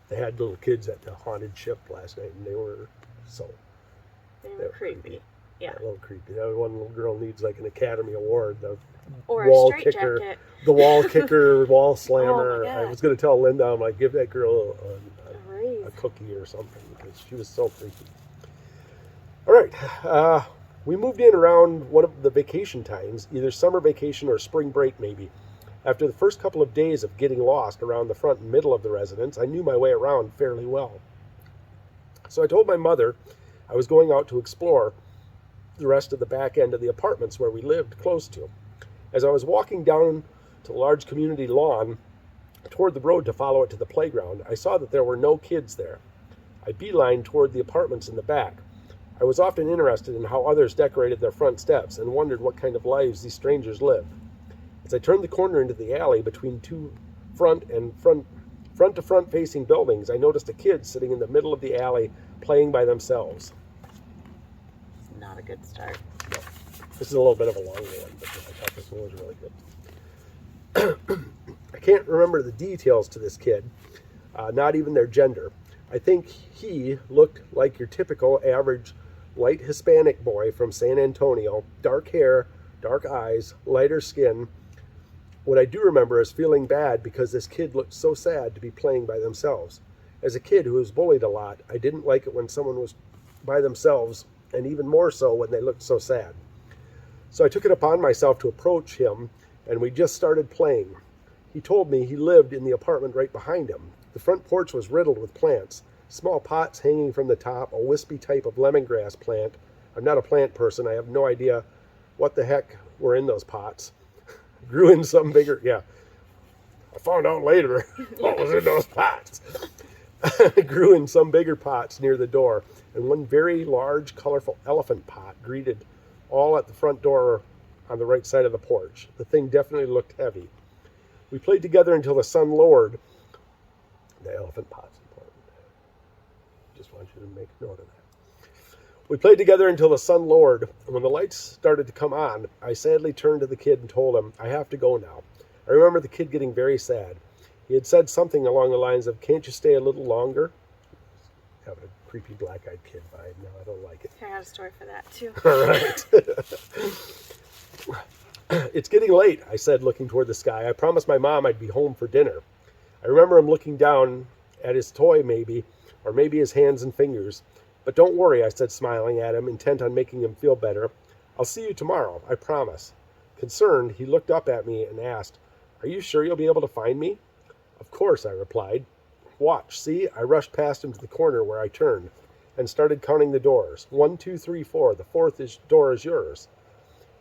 they had little kids at the haunted ship last night, and they were creepy. Yeah. A little creepy. That one little girl needs like an Academy Award. Or wall a kicker, jacket. the wall kicker, wall slammer. Oh my God. I was going to tell Linda, I'm like, give that girl a a cookie or something because she was so creepy. All right. We moved in around one of the vacation times, either summer vacation or spring break maybe. After the first couple of days of getting lost around the front and middle of the residence, I knew my way around fairly well. So I told my mother I was going out to explore the rest of the back end of the apartments where we lived close to. As I was walking down to the large community lawn toward the road to follow it to the playground, I saw that there were no kids there. I beelined toward the apartments in the back. I was often interested in how others decorated their front steps and wondered what kind of lives these strangers lived. As I turned the corner into the alley between two front to front facing buildings, I noticed a kid sitting in the middle of the alley playing by themselves. Not a good start. No. This is a little bit of a longer one, but I thought this one was really good. I can't remember the details to this kid, not even their gender. I think he looked like your typical average light Hispanic boy from San Antonio, dark hair, dark eyes, lighter skin. What I do remember is feeling bad because this kid looked so sad to be playing by themselves. As a kid who was bullied a lot, I didn't like it when someone was by themselves, and even more so when they looked so sad. So I took it upon myself to approach him, and we just started playing. He told me he lived in the apartment right behind him. The front porch was riddled with plants, small pots hanging from the top, a wispy type of lemongrass plant. I'm not a plant person. I have no idea what the heck were in those pots. Grew in some bigger, I found out later what was in those pots. Grew in some bigger pots near the door, and one very large, colorful elephant pot greeted all at the front door on the right side of the porch. The thing definitely looked heavy. We played together until the sun lowered. The elephant pot's important. Just want you to make note of that. We played together until the sun lowered, and when the lights started to come on, I sadly turned to the kid and told him, I have to go now. I remember the kid getting very sad. He had said something along the lines of, can't you stay a little longer? Having a creepy black-eyed kid vibe. No, I don't like it. I got a story for that, too. All right. It's getting late, I said, looking toward the sky. I promised my mom I'd be home for dinner. I remember him looking down at his toy, maybe, or maybe his hands and fingers. But don't worry, I said, smiling at him, intent on making him feel better. I'll see you tomorrow, I promise. Concerned, he looked up at me and asked, are you sure you'll be able to find me? Of course, I replied. Watch, see? I rushed past him to the corner where I turned and started counting the doors. 1, 2, 3, 4. The fourth door is yours.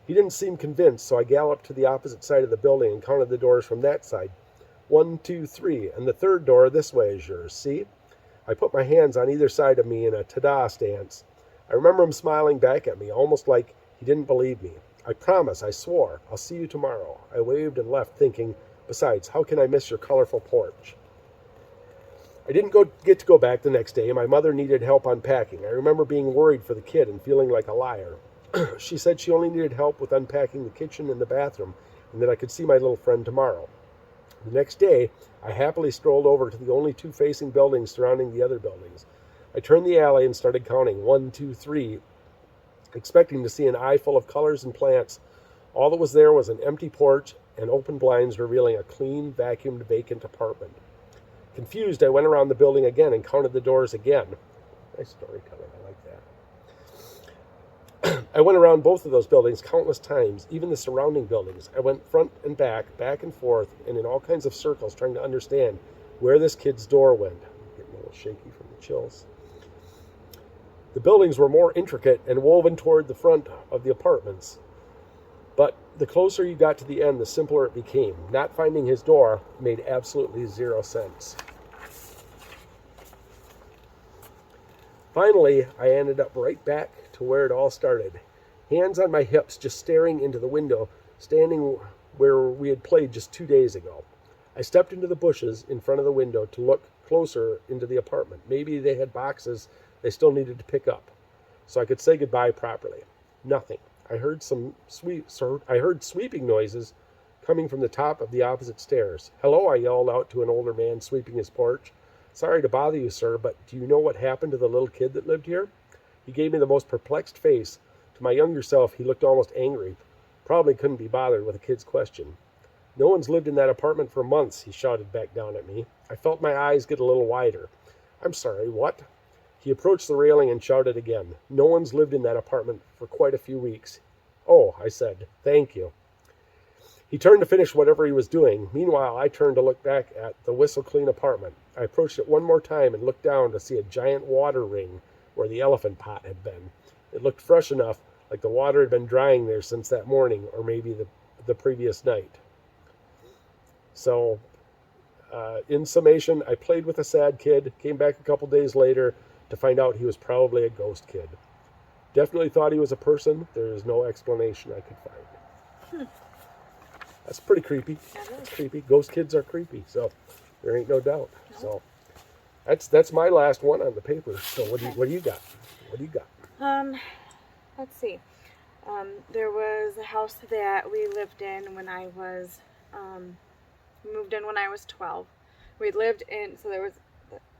He didn't seem convinced, so I galloped to the opposite side of the building and counted the doors from that side. 1, 2, 3. And the third door this way is yours, see? I put my hands on either side of me in a ta-da stance. I remember him smiling back at me, almost like he didn't believe me. I promise, I swore. I'll see you tomorrow. I waved and left, thinking, besides, how can I miss your colorful porch? I didn't get to go back the next day. My mother needed help unpacking. I remember being worried for the kid and feeling like a liar. She said she only needed help with unpacking the kitchen and the bathroom, and that I could see my little friend tomorrow. The next day, I happily strolled over to the only two facing buildings surrounding the other buildings. I turned the alley and started counting 1, 2, 3, expecting to see an eye full of colors and plants. All that was there was an empty porch and open blinds revealing a clean, vacuumed, vacant apartment. Confused, I went around the building again and counted the doors again. Nice storytelling, I like that. I went around both of those buildings countless times, even the surrounding buildings. I went front and back and forth, and in all kinds of circles, trying to understand where this kid's door went. I'm getting a little shaky from the chills. The buildings were more intricate and woven toward the front of the apartments. But the closer you got to the end, the simpler it became. Not finding his door made absolutely zero sense. Finally, I ended up right back to where it all started. Hands on my hips, just staring into the window, standing where we had played just 2 days ago. I stepped into the bushes in front of the window to look closer into the apartment. Maybe they had boxes they still needed to pick up, so I could say goodbye properly. Nothing. I heard sweeping noises coming from the top of the opposite stairs. Hello, I yelled out to an older man sweeping his porch. Sorry to bother you, sir, but do you know what happened to the little kid that lived here? He gave me the most perplexed face. To my younger self, he looked almost angry. Probably couldn't be bothered with a kid's question. No one's lived in that apartment for months, he shouted back down at me. I felt my eyes get a little wider. I'm sorry, what? He approached the railing and shouted again. No one's lived in that apartment for quite a few weeks. Oh, I said, thank you. He turned to finish whatever he was doing. Meanwhile, I turned to look back at the whistle-clean apartment. I approached it one more time and looked down to see a giant water ring where the elephant pot had been. It looked fresh enough, like the water had been drying there since that morning, or maybe the previous night. So, in summation, I played with a sad kid, came back a couple days later to find out he was probably a ghost kid. Definitely thought he was a person. There is no explanation I could find. That's pretty creepy. That's creepy. Ghost kids are creepy, so there ain't no doubt. No. So that's my last one on the paper. So what do you got? What do you got? Let's see. There was a house that we lived in when I was, moved in when I was 12. We lived in, so there was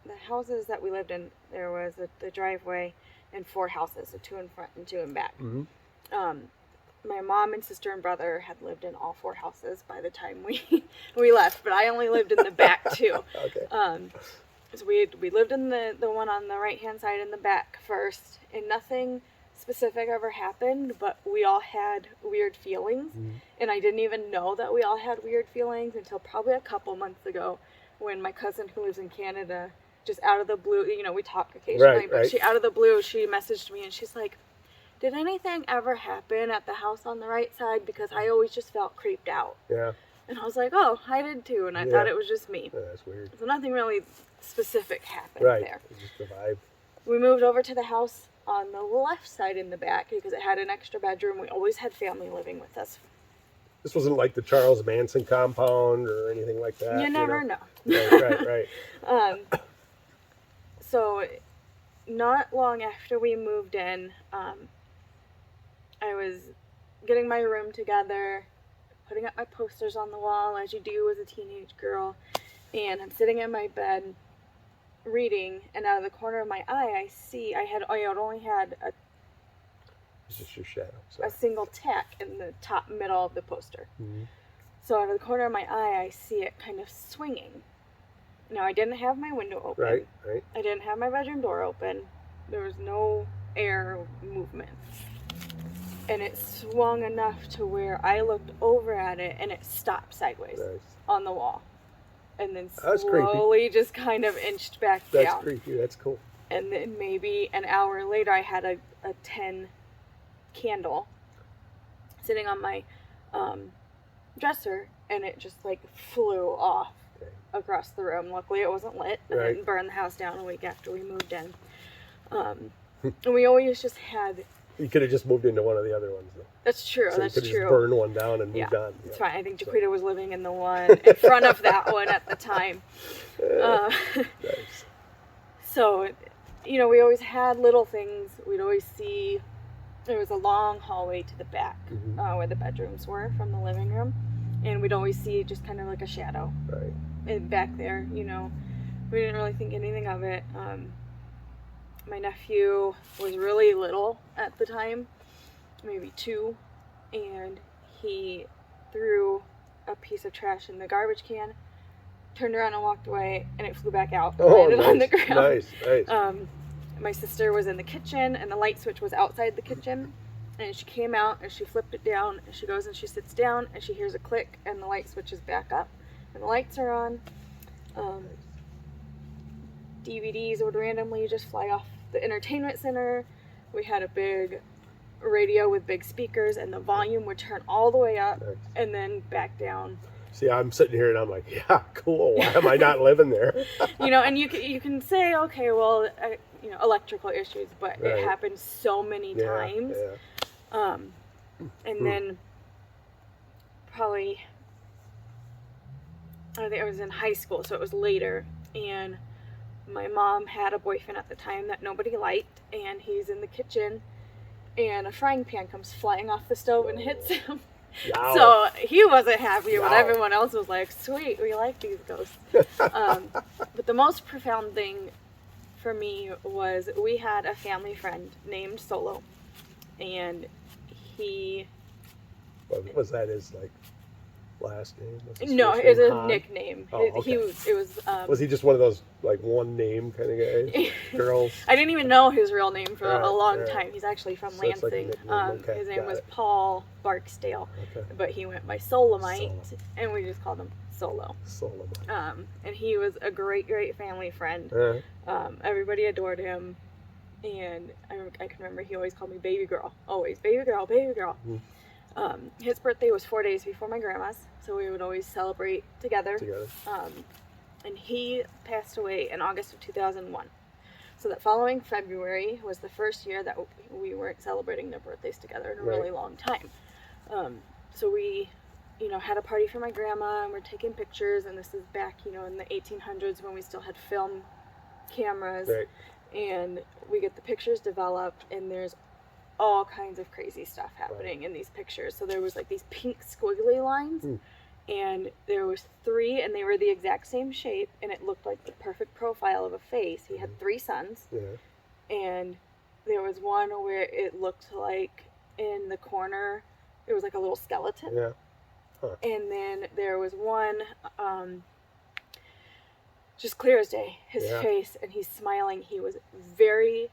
the houses that we lived in, there was the driveway and 4 houses, so 2 in front and 2 in back. My mom and sister and brother had lived in all 4 houses by the time we left, but I only lived in the back too. Okay. So we lived in the one on the right hand side in the back first, and nothing specific ever happened, but we all had weird feelings, and I didn't even know that we all had weird feelings until probably a couple months ago, when my cousin who lives in Canada, just out of the blue, you know, we talk occasionally, but she out of the blue, she messaged me and she's like, did anything ever happen at the house on the right side? Because I always just felt creeped out. Yeah. And I was like, oh, I did too, and I thought it was just me. Yeah, that's weird. So nothing really specific happened there. Just the vibe. We moved over to the house on the left side in the back because it had an extra bedroom. We always had family living with us. This wasn't like the Charles Manson compound or anything like that. You never know. Right. So not long after we moved in, I was getting my room together, putting up my posters on the wall, as you do as a teenage girl, and I'm sitting in my bed reading, and out of the corner of my eye, I had only had It's just your shadow. a single tack in the top middle of the poster. So out of the corner of my eye, I see it kind of swinging. Now, I didn't have my window open. Right. I didn't have my bedroom door open. There was no air movement. And it swung enough to where I looked over at it and it stopped sideways on the wall. And then slowly just kind of inched back down. That's creepy. That's cool. And then maybe an hour later, I had a 10 candle sitting on my dresser, and it just like flew off across the room. Luckily, it wasn't lit. I didn't burn the house down a week after we moved in. And we always just had... You could have just moved into one of the other ones, though. That's true. So that's you could true. Just burn one down and moved on. It's fine. I think Jaquita was living in the one in front of that one at the time. Nice. So, you know, we always had little things. We'd always see... There was a long hallway to the back where the bedrooms were from the living room. And we'd always see just kind of like a shadow back there, you know. We didn't really think anything of it. My nephew was really little at the time, maybe 2, and he threw a piece of trash in the garbage can, turned around and walked away, and it flew back out and landed on the ground. Nice. My sister was in the kitchen, and the light switch was outside the kitchen, and she came out, and she flipped it down, and she goes and she sits down, and she hears a click, and the light switch is back up, and the lights are on. DVDs would randomly just fly off the entertainment center. We had a big radio with big speakers, and the volume would turn all the way up and then back down. See, I'm sitting here and I'm like, yeah, cool. Why am I not living there? You know, and you can say, okay, well, you know, electrical issues, but it happened so many times. And then probably, I think I was in high school, so it was later, and my mom had a boyfriend at the time that nobody liked, and he's in the kitchen, and a frying pan comes flying off the stove and hits him. So he wasn't happy, but everyone else was like, sweet, we like these ghosts. But the most profound thing for me was we had a family friend named Solo, and he... Was that his, like, last name? No, it was a nickname. Was he just one of those, like, one name kind of guys? Girls? I didn't even know his real name for a long time. He's actually from Lansing. His name was Paul Barksdale, but he went by Solomite, and we just called him Solo. And he was a great, great family friend. Everybody adored him, and I can remember he always called me baby girl. Always, baby girl, baby girl. His birthday was 4 days before my grandma's, so we would always celebrate together. And he passed away in August of 2001. So that following February was the first year that we weren't celebrating their birthdays together in a Right. really long time. So we, had a party for my grandma, and we're taking pictures, and this is back, in the 1800s when we still had film cameras. Right. And we get the pictures developed, and there's all kinds of crazy stuff happening in these pictures. So there was like these pink squiggly lines, and there was 3, and they were the exact same shape, and it looked like the perfect profile of a face. He had 3 sons, and there was one where it looked like in the corner it was like a little skeleton. Yeah. Huh. And then there was one, just clear as day, his face, and he's smiling. He was very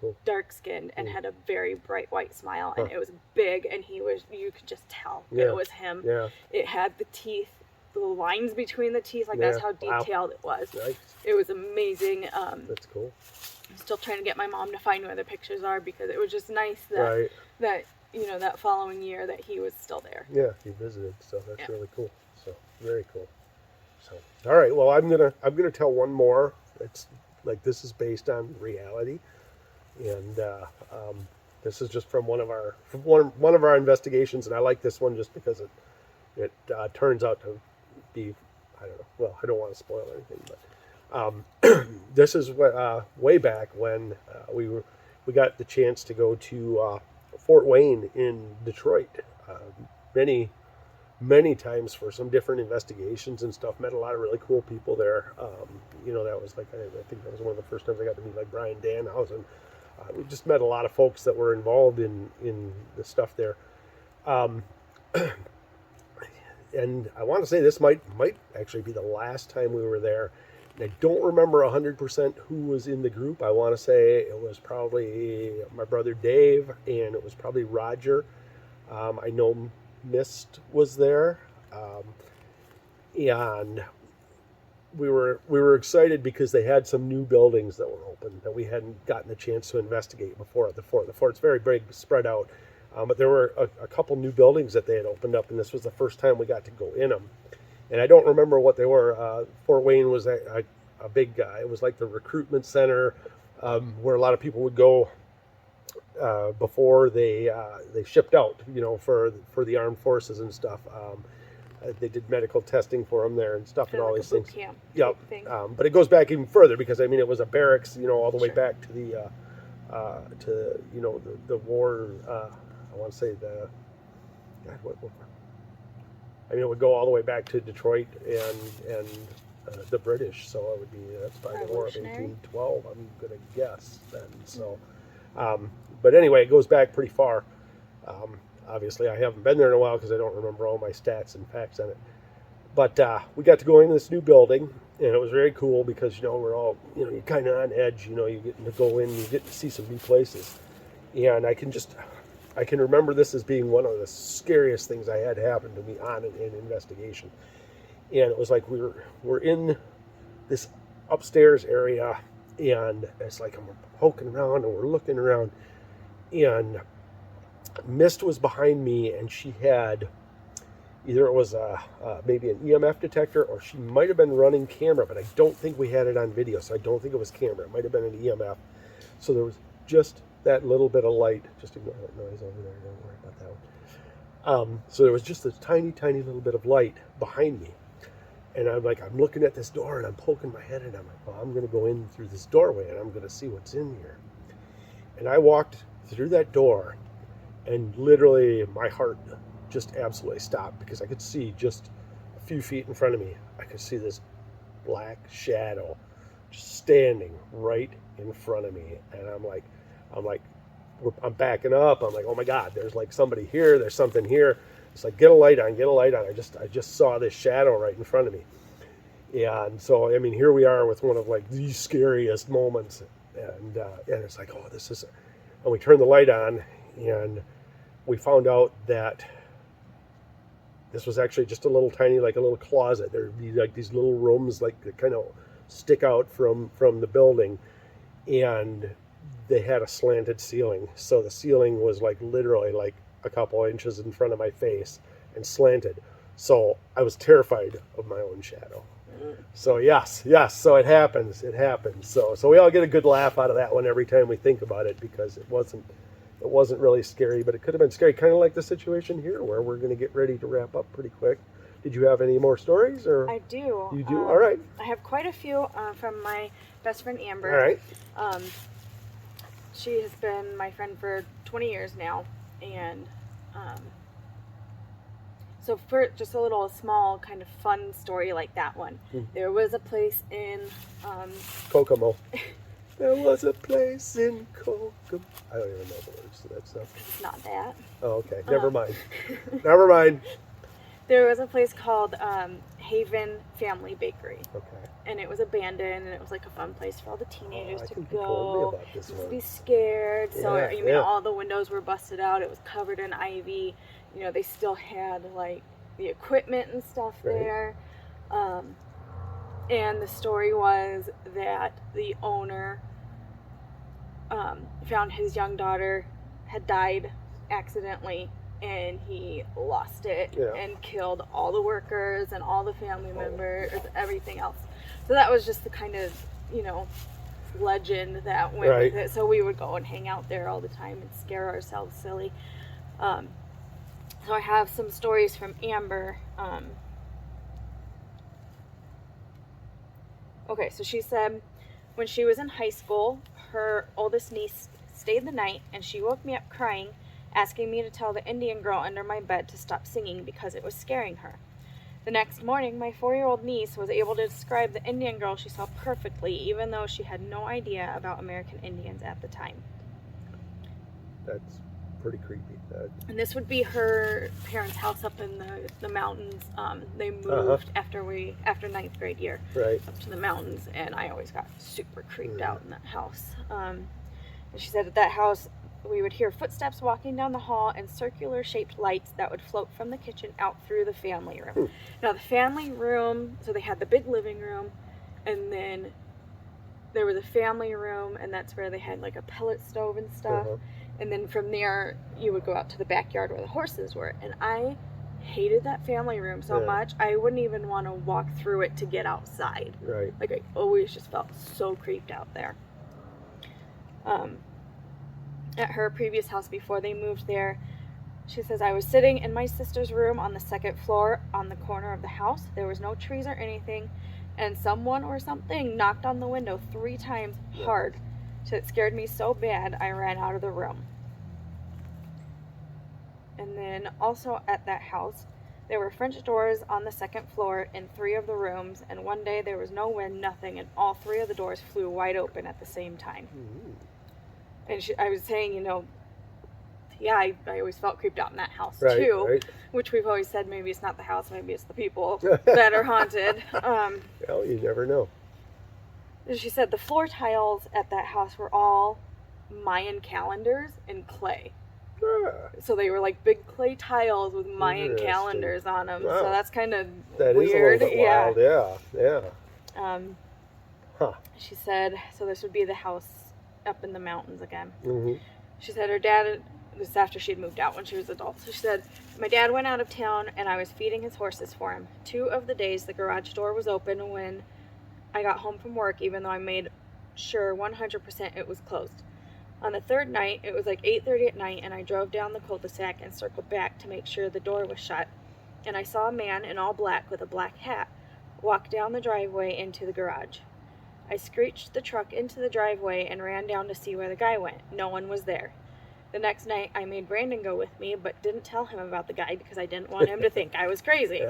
Cool. dark skinned and had a very bright white smile, and it was big, and you could just tell it was him. Yeah. It had the teeth, the lines between the teeth, like that's how detailed it was. Nice. It was amazing. That's cool. I'm still trying to get my mom to find where the pictures are, because it was just nice that that following year that he was still there. Yeah, he visited, so that's really cool. So very cool. So all right, well, I'm gonna tell one more. It's like, this is based on reality, and this is just from one of our investigations, and I like this one just because it turns out to be, I don't know. Well, I don't want to spoil anything, but this is way back when we got the chance to go to Fort Wayne in Detroit many times for some different investigations and stuff. Met a lot of really cool people there. That was like, I think that was one of the first times I got to meet like Brian Danhausen. We just met a lot of folks that were involved in the stuff there. And I want to say this might actually be the last time we were there. And I don't remember 100% who was in the group. I want to say it was probably my brother Dave, and it was probably Roger. I know Mist was there, and we were excited because they had some new buildings that were open that we hadn't gotten a chance to investigate before at the fort. The fort's very big, spread out, but there were a couple new buildings that they had opened up, and this was the first time we got to go in them. And I don't remember what they were. Fort Wayne was a big guy. It was like the recruitment center where a lot of people would go before they shipped out, for the armed forces and stuff. They did medical testing for them there and stuff, and all these things. Camp Yep. thing. But it goes back even further, because I mean it was a barracks, all the way back to the the war. I want to say it would go all the way back to Detroit and the British. So it would be, that's probably the War of 1812. I'm gonna guess then. So, but anyway, it goes back pretty far. Obviously, I haven't been there in a while because I don't remember all my stats and facts on it. But we got to go into this new building, and it was very cool because we're all you're kind of on edge. You get to go in, you get to see some new places, and I can remember this as being one of the scariest things I had happen to me on an investigation. And it was like we're in this upstairs area, and it's like we're poking around and we're looking around, and Mist was behind me, and she had either it was maybe an EMF detector, or she might have been running camera, but I don't think we had it on video, so I don't think it was camera. It might have been an EMF. So there was just that little bit of light. Just ignore that noise over there. Don't worry about that one. So there was just a tiny, tiny little bit of light behind me. And I'm looking at this door, and I'm poking my head, and I'm like, well, I'm going to go in through this doorway, and I'm going to see what's in here. And I walked through that door, and literally my heart just absolutely stopped, because I could see just a few feet in front of me. I could see this black shadow just standing right in front of me. And I'm backing up. I'm like, oh my God, there's like somebody here. There's something here. It's like, get a light on. I just saw this shadow right in front of me. And so, I mean, here we are with one of like the scariest moments. And it's like, oh, this is, and we turned the light on, and we found out that this was actually just a little tiny, like a little closet. There'd be like these little rooms, like that kind of stick out from the building, and they had a slanted ceiling. So the ceiling was like literally like a couple inches in front of my face and slanted. So I was terrified of my own shadow. So yes, so it happens. It happens. So we all get a good laugh out of that one every time we think about it, because it wasn't really scary, but it could have been scary, kind of like the situation here where we're going to get ready to wrap up pretty quick. Did you have any more stories, or I do. you do? All right. I have quite a few from my best friend Amber. All right. She has been my friend for 20 years now, and so for just a little small kind of fun story like that one, there was a place in Kokomo. There was a place in Kokomo. I don't even know the words to that stuff. It's not that. Oh, okay. Never mind. Never mind. There was a place called Haven Family Bakery. Okay. And it was abandoned, and it was like a fun place for all the teenagers to You go. told me about this to one. be scared. So Yeah. all the windows were busted out. It was covered in ivy. They still had like the equipment and stuff there. And the story was that the owner found his young daughter had died accidentally, and he lost it and killed all the workers and all the family members, everything else. So that was just the kind of, legend that went with it. So we would go and hang out there all the time and scare ourselves silly. So I have some stories from Amber. Okay, so she said when she was in high school, her oldest niece stayed the night, and she woke me up crying, asking me to tell the Indian girl under my bed to stop singing because it was scaring her. The next morning, my 4-year-old niece was able to describe the Indian girl she saw perfectly, even though she had no idea about American Indians at the time. That's pretty creepy. And this would be her parents' house up in the mountains. They moved after 9th grade year up to the mountains, and I always got super creeped out in that house. And she said at that house, we would hear footsteps walking down the hall and circular-shaped lights that would float from the kitchen out through the family room. Now, the family room, so they had the big living room, and then there was a family room, and that's where they had like a pellet stove and stuff. And then from there, you would go out to the backyard where the horses were. And I hated that family room so much, I wouldn't even want to walk through it to get outside. Like, I always just felt so creeped out there. At her previous house before they moved there, she says, I was sitting in my sister's room on the 2nd floor on the corner of the house. There was no trees or anything, and someone or something knocked on the window 3 times hard. So it scared me so bad, I ran out of the room. And then also at that house, there were French doors on the 2nd floor in 3 of the rooms, and one day there was no wind, nothing, and all 3 of the doors flew wide open at the same time. And I was saying, I always felt creeped out in that house too, which we've always said maybe it's not the house, maybe it's the people that are haunted. Well, you never know. She said the floor tiles at that house were all Mayan calendars in clay. So they were like big clay tiles with Mayan calendars on them. Wow. So that's kind of weird. Is a little bit wild. She said, so this would be the house up in the mountains again. She said her dad, this is after she'd moved out when she was adult, so she said, my dad went out of town and I was feeding his horses for him. 2 of the days the garage door was open when I got home from work, even though I made sure 100% it was closed. On the 3rd night, it was like 8:30 at night, and I drove down the cul-de-sac and circled back to make sure the door was shut, and I saw a man in all black with a black hat walk down the driveway into the garage. I screeched the truck into the driveway and ran down to see where the guy went. No one was there. The next night, I made Brandon go with me, but didn't tell him about the guy because I didn't want him to think I was crazy.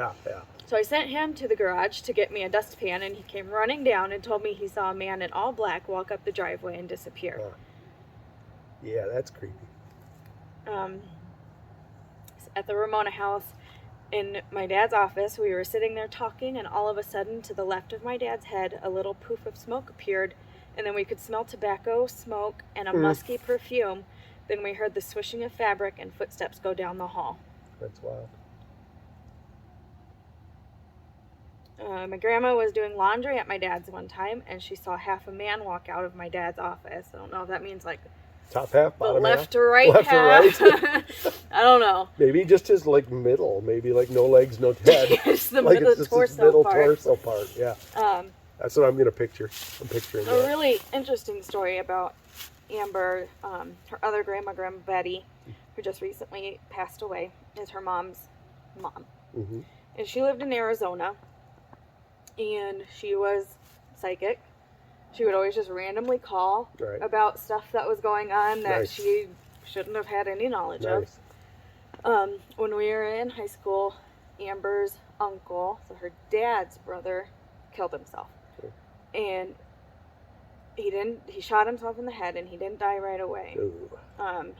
So I sent him to the garage to get me a dustpan, and he came running down and told me he saw a man in all black walk up the driveway and disappear. Yeah, that's creepy. At the Ramona house, in my dad's office, we were sitting there talking, and all of a sudden, to the left of my dad's head, a little poof of smoke appeared, and then we could smell tobacco, smoke, and a musky perfume. Then we heard the swishing of fabric and footsteps go down the hall. That's wild. My grandma was doing laundry at my dad's one time, and she saw half a man walk out of my dad's office. I don't know if that means like Top half, the bottom left half? or right Left half. or right? I don't know. Maybe just his like middle. Maybe like no legs, no head. It's the like middle it's just his torso middle part. torso part. Yeah. Um, That's what I'm going to picture. I'm picturing a that. really interesting story about Amber. Her other grandma, Grandma Betty, who just recently passed away, is her mom's mom. Mm-hmm. And she lived in Arizona. And she was psychic. She would always just randomly call Right. about stuff that was going on that Nice. she shouldn't have had any knowledge Nice. of. When we were in high school, Amber's uncle, so her dad's brother, killed himself. Sure. And he shot himself in the head, and he didn't die right away. Ooh.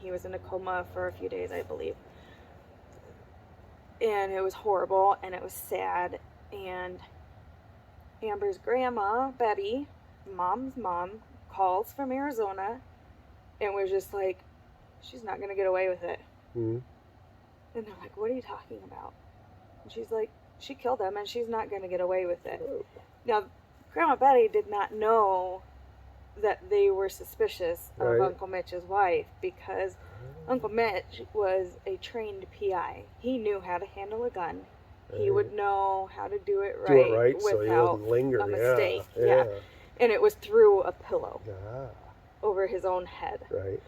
He was in a coma for a few days, I believe. And it was horrible, and it was sad. And Amber's grandma, Betty, mom's mom, calls from Arizona and was just like, she's not going to get away with it. Mm-hmm. And they're like, what are you talking about? And she's like, she killed him and she's not going to get away with it. Oh. Now, Grandma Betty did not know that they were suspicious of Right. Uncle Mitch's wife because Uncle Mitch was a trained PI. He knew how to handle a gun. He would know how to do it right, so he without wouldn't linger. a mistake. Yeah. And it was through a pillow Ah, over his own head. right.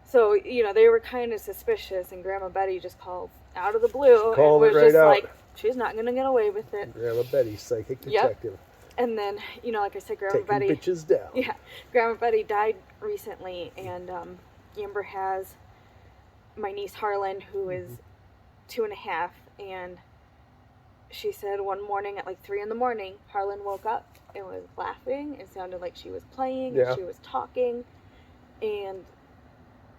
So, they were kind of suspicious, and Grandma Betty just called out of the blue Called and it was right just out. like, she's not going to get away with it. Grandma Betty, psychic Yep. detective. And then, like I said, Grandma Taking Betty... bitches down. Yeah, Grandma Betty died recently, and Amber has my niece Harlan, who is 2.5, and she said one morning at like 3 in the morning, Harlan woke up and was laughing. It sounded like she was playing, Yeah. and she was talking, and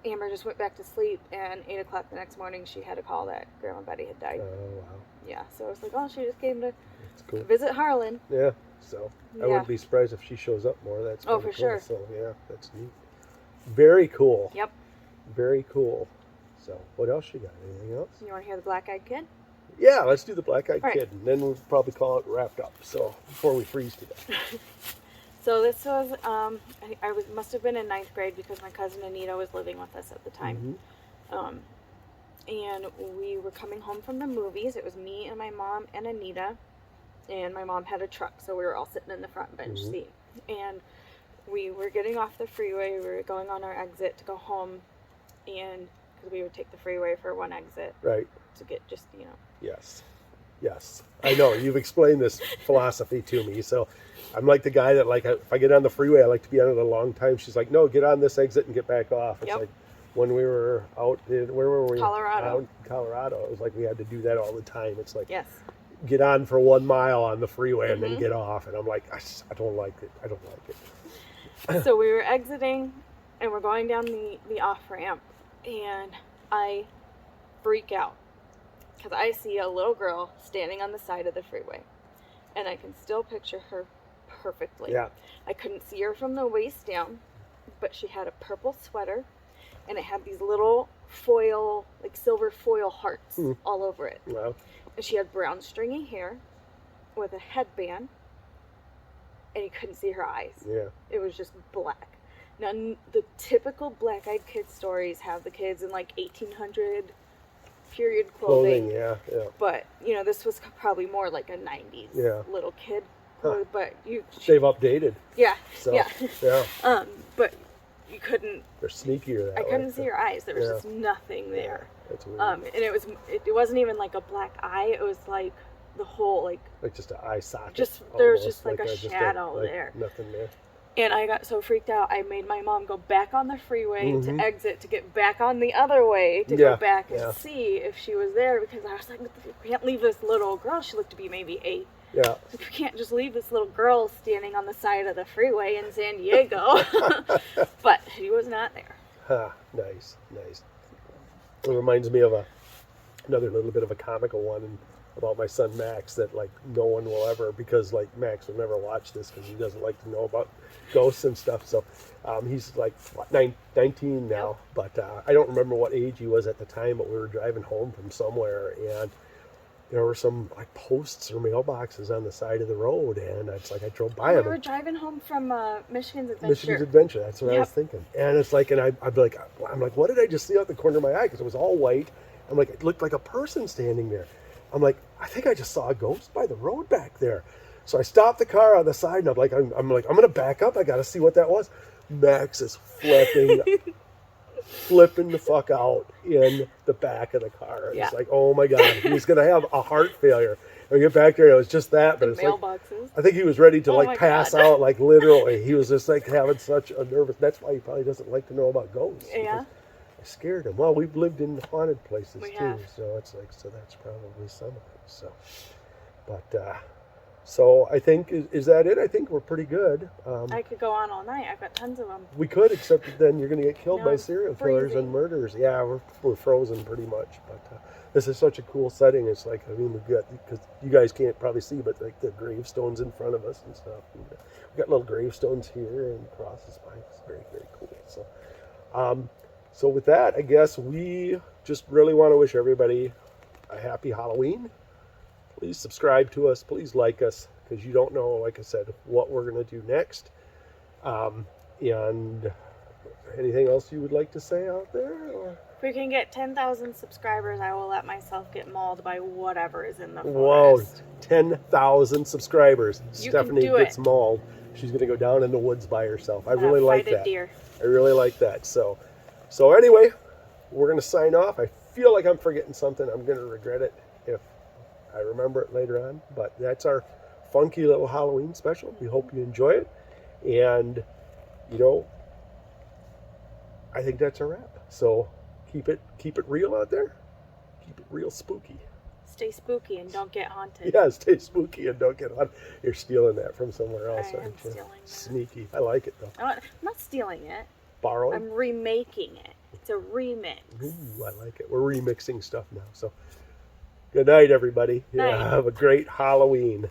Amber just went back to sleep, and 8 o'clock the next morning she had a call that Grandma Betty had died. Oh, wow. Yeah, so I was like, oh, she just came to That's cool. visit Harlan. Yeah, so I Yeah. wouldn't be surprised if she shows up more. That's Oh, kinda for cool. sure. So, yeah, that's neat. Very cool. Yep. Very cool. So, what else you got? Anything else? You want to hear the Black-Eyed Kid? Yeah, let's do the Black-Eyed All right. Kid, and then we'll probably call it wrapped up. So, before we freeze to death. So this was, must have been in 9th grade because my cousin Anita was living with us at the time. Mhm. And we were coming home from the movies. It was me and my mom and Anita, and my mom had a truck, so we were all sitting in the front bench Mhm. seat. And we were getting off the freeway. We were going on our exit to go home, and because we would take the freeway for one exit Right. to get just, Yes. Yes. I know. You've explained this philosophy to me. So I'm like the guy that, like, if I get on the freeway, I like to be on it a long time. She's like, no, get on this exit and get back off. It's Yep. like when we were out in, where were we? Colorado. Out in Colorado. It was like we had to do that all the time. It's like, Yes. get on for 1 mile on the freeway and then Mhm. get off. And I'm like, I don't like it. I don't like it. So we were exiting, and we're going down the off-ramp, and I freak out because I see a little girl standing on the side of the freeway, and I can still picture her perfectly. Yeah. I couldn't see her from the waist down, but she had a purple sweater, and it had these little foil, like silver foil hearts all over it. Well, And she had brown stringy hair with a headband, and you couldn't see her eyes. yeah. It was just black. Now, the typical Black-Eyed Kid stories have the kids in like 1800 period clothing. Yeah. Yeah. But, this was probably more like a 90s Yeah. little kid. Huh. But They've updated. yeah, So, yeah. yeah. But you couldn't, They're sneakier that I way. couldn't see her eyes. There was Yeah. just nothing there. That's weird. And it wasn't even like a black eye. It was like the whole, like just an eye socket. there was almost, just like a shadow there. Nothing there. And I got so freaked out, I made my mom go back on the freeway Mhm. to exit to get back on the other way to Yeah, go back and yeah. see if she was there, because I was like, we can't leave this little girl. She looked to be maybe 8. Yeah. We can't just leave this little girl standing on the side of the freeway in San Diego. But she was not there. Huh. Nice. It reminds me of another little bit of a comical one about my son Max that, like, no one will ever, because, like, Max will never watch this because he doesn't like to know about ghosts and stuff. So he's like what, 19 now, but I don't remember what age he was at the time, but we were driving home from somewhere, and there were some like posts or mailboxes on the side of the road, and it's like I drove by We them. were driving home from Michigan's Adventure. Michigan's Adventure. That's what I Yep. was thinking. And it's like, and I'd be like, I'm like, what did I just see out the corner of my eye? Because it was all white. I'm like, it looked like a person standing there. I'm like, I think I just saw a ghost by the road back there. So I stopped the car on the side, and I'm like, I'm gonna back up. I gotta see what that was. Max is flipping the fuck out in the back of the car. Yeah. It's like, oh my god, he's gonna have a heart failure. And we get back there, and it was just that, but The it's like, mailboxes. I think he was ready to Oh my like pass God. out, like literally. He was just like having such a nervous. That's why he probably doesn't like to know about ghosts. Yeah. Because I scared him. Well, we've lived in haunted places We too, have. so it's like, so that's probably some of it. So, but so I think is that it? I think we're pretty good. I could go on all night. I've got tons of them. We could, except that then you're going to get killed No, by I'm serial killers and freezing. murderers. Yeah, we're frozen pretty much. But this is such a cool setting. It's like, I mean, we've got, because you guys can't probably see, but like the gravestones in front of us and stuff. And we've got little gravestones here and crosses behind us. Very, very cool. So with that, I guess we just really want to wish everybody a happy Halloween. Please subscribe to us. Please like us, because you don't know, like I said, what we're going to do next. And anything else you would like to say out there? Or? If we can get 10,000 subscribers, I will let myself get mauled by whatever is in the Whoa, forest. 10,000 subscribers. You can Stephanie do gets it. mauled. She's going to go down in the woods by herself. I I'm gonna really like fight a that. deer. I really like that. So anyway, we're going to sign off. I feel like I'm forgetting something. I'm going to regret it if I remember it later on. But that's our funky little Halloween special. We hope you enjoy it. And, you know, I think that's a wrap. So keep it real out there. Keep it real spooky. Stay spooky and don't get haunted. Yeah, stay spooky and don't get on. You're stealing that from somewhere else, I am aren't you? stealing that. Sneaky. I like it though. I'm not stealing it. Borrowing. I'm remaking it. It's a remix. Ooh, I like it. We're remixing stuff now. So good night, everybody. Night. Yeah, have a great Halloween.